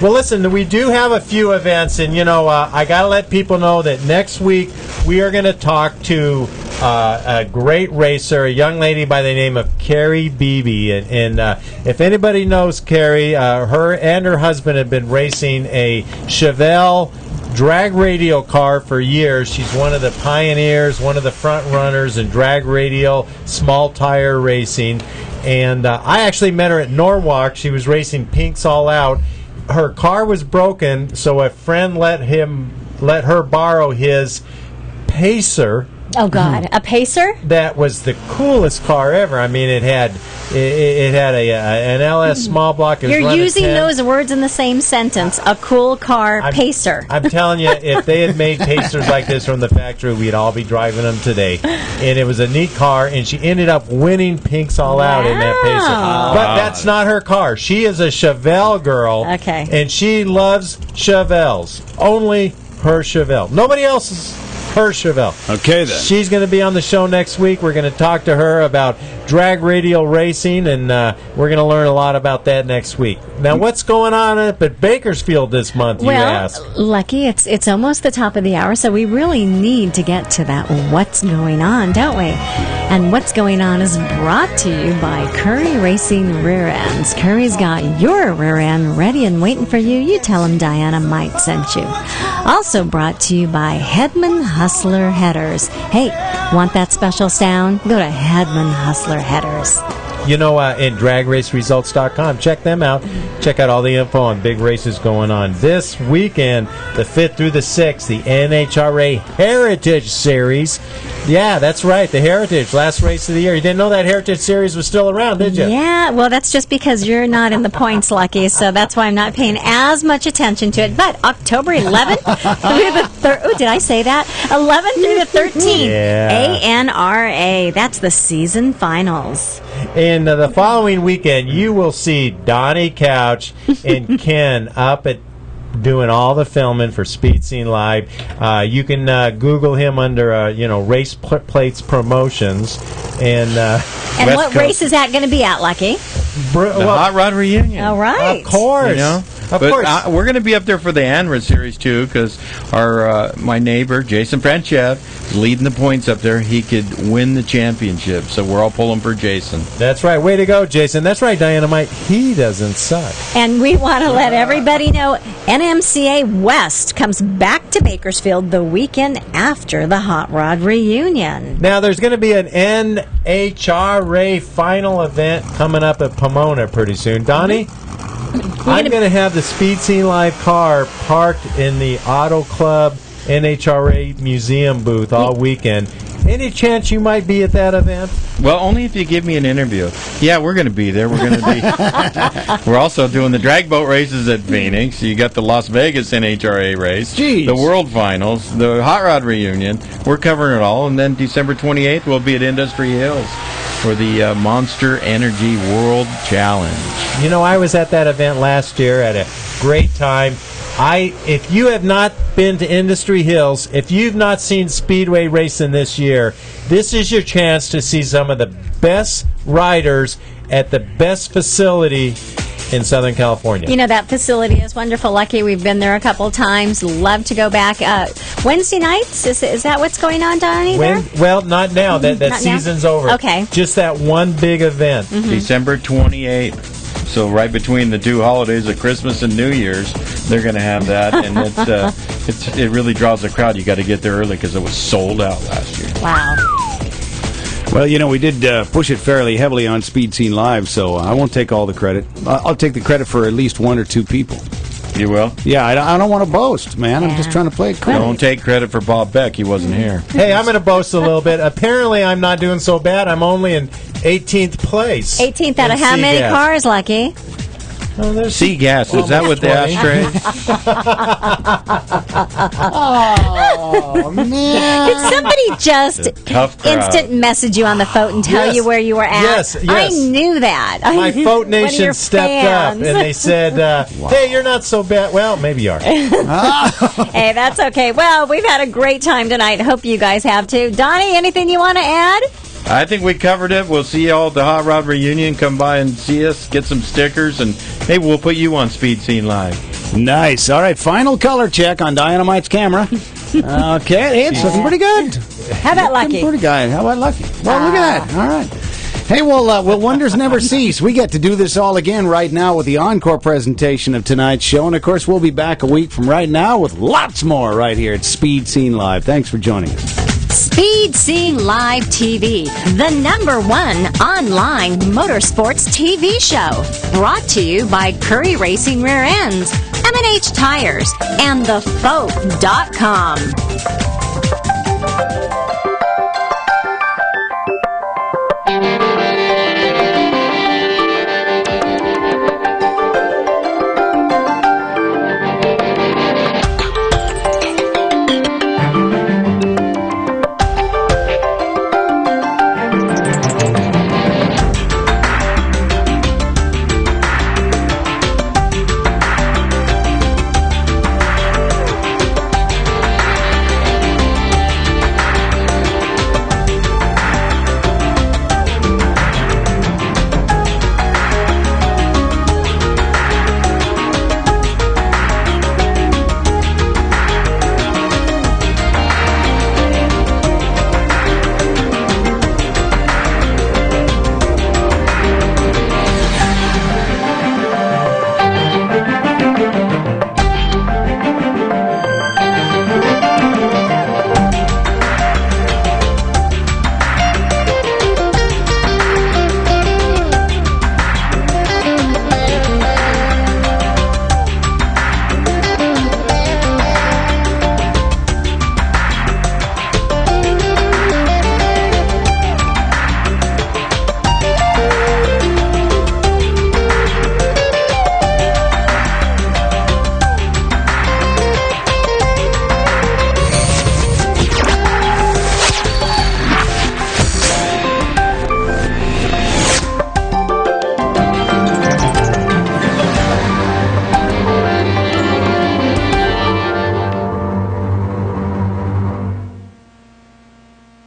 Well, listen, we do have a few events, and I got to let people know that next week we are going to talk to a great racer, a young lady by the name of Carrie Beebe, and if anybody knows Carrie, her and her husband have been racing a Chevelle drag radial car for years. She's one of the pioneers, one of the front runners in drag radial small tire racing, and I actually met her at Norwalk. She was racing Pinks All Out. Her car was broken, so a friend let her borrow his Pacer. Oh God, a Pacer? That was the coolest car ever. I mean, it had an LS small block. You're using those words in the same sentence. A cool car, Pacer. I'm telling you, if they had made Pacers like this from the factory, we'd all be driving them today. And it was a neat car, and she ended up winning Pinks All Out in that Pacer. But that's not her car. She is a Chevelle girl. Okay. And she loves Chevelles. Only her Chevelle. Nobody else's. Her Chevelle. Okay, then. She's going to be on the show next week. We're going to talk to her about drag radial racing, and we're going to learn a lot about that next week. Now, what's going on up at Bakersfield this month, you ask? Lucky, it's almost the top of the hour, so we really need to get to that what's going on, don't we? And what's going on is brought to you by Curry Racing Rear Ends. Curry's got your rear end ready and waiting for you. You tell him Diana Might sent you. Also brought to you by Hedman Hustler Headers. Hey, want that special sound? Go to Hedman Hustler Headers. In dragraceresults.com. Check them out. Check out all the info on big races going on this weekend, the 5th through the 6th, the NHRA Heritage Series. Yeah, that's right, the Heritage, last race of the year. You didn't know that Heritage Series was still around, did you? Yeah, well, that's just because you're not in the points, Lucky, so that's why I'm not paying as much attention to it. But October 11th through the 3rd, oh, did I say that? 11th through the 13th, ANRA, that's the season finals. And the following weekend, you will see Donnie Couch and Ken up at doing all the filming for Speed Scene Live. You can Google him under Race Plates Promotions. And what race is that going to be at, Lucky? Hot Rod Reunion. All right. Of course. Of course. We're going to be up there for the ANRA series too, because my neighbor Jason Franchev is leading the points up there. He could win the championship, so we're all pulling for Jason. That's right. Way to go, Jason. That's right, Diana Might. He doesn't suck. And we want to let everybody know NMCA West comes back to Bakersfield the weekend after the Hot Rod Reunion. Now, there's going to be an NHRA final event coming up at Pomona pretty soon. Donnie? I'm going to have the Speed Scene Live car parked in the Auto Club NHRA Museum booth all weekend. Any chance you might be at that event? Well, only if you give me an interview. Yeah, we're going to be there. We're going to be. We're also doing the drag boat races at Phoenix. You got the Las Vegas NHRA race, the World Finals, the Hot Rod Reunion. We're covering it all, and then December 28th we'll be at Industry Hills for the Monster Energy World Challenge. I was at that event last year at a great time. If you have not been to Industry Hills, if you've not seen Speedway racing this year, this is your chance to see some of the best riders at the best facility in Southern California. You know, that facility is wonderful. Lucky, we've been there a couple of times. Love to go back. Wednesday nights, is that what's going on, Donnie? Well, not now. That Not now? season's over. Okay. Just that one big event. December 28th. So right between the two holidays of Christmas and New Year's, they're going to have that, and it really draws a crowd. You got to get there early because it was sold out last year. Wow. Well, you know, we did push it fairly heavily on Speed Scene Live, so I won't take all the credit. I'll take the credit for at least one or two people. You will? Yeah, I don't want to boast, man. I'm just trying to play it cool. Don't take credit for Bob Beck. He wasn't here. Hey, I'm going to boast a little bit. Apparently, I'm not doing so bad. I'm only in 18th place. 18th out of how many cars, Lucky? C-Gas, is that what the ashtray? Oh, man. Did somebody just tough crowd. instant message you on the phone and tell you where you were at? Yes. I knew that. My Foat One of Nation your stepped up, fans. and they said, hey, you're not so bad. Well, maybe you are. Hey, that's okay. Well, we've had a great time tonight. Hope you guys have too. Donnie, anything you want to add? I think we covered it. We'll see you all at the Hot Rod Reunion. Come by and see us, get some stickers, and maybe we'll put you on Speed Scene Live. Nice. All right, final color check on Dynamite's camera. Okay, it's looking pretty good. How about Lucky? Pretty good. How about Lucky? Well, look at that. All right. Hey, well, wonders never cease. We get to do this all again right now with the encore presentation of tonight's show. And, of course, we'll be back a week from right now with lots more right here at Speed Scene Live. Thanks for joining us. Speed Scene Live TV, the #1 online motorsports TV show. Brought to you by Curry Racing Rear Ends, M&H Tires, and TheFoat.com.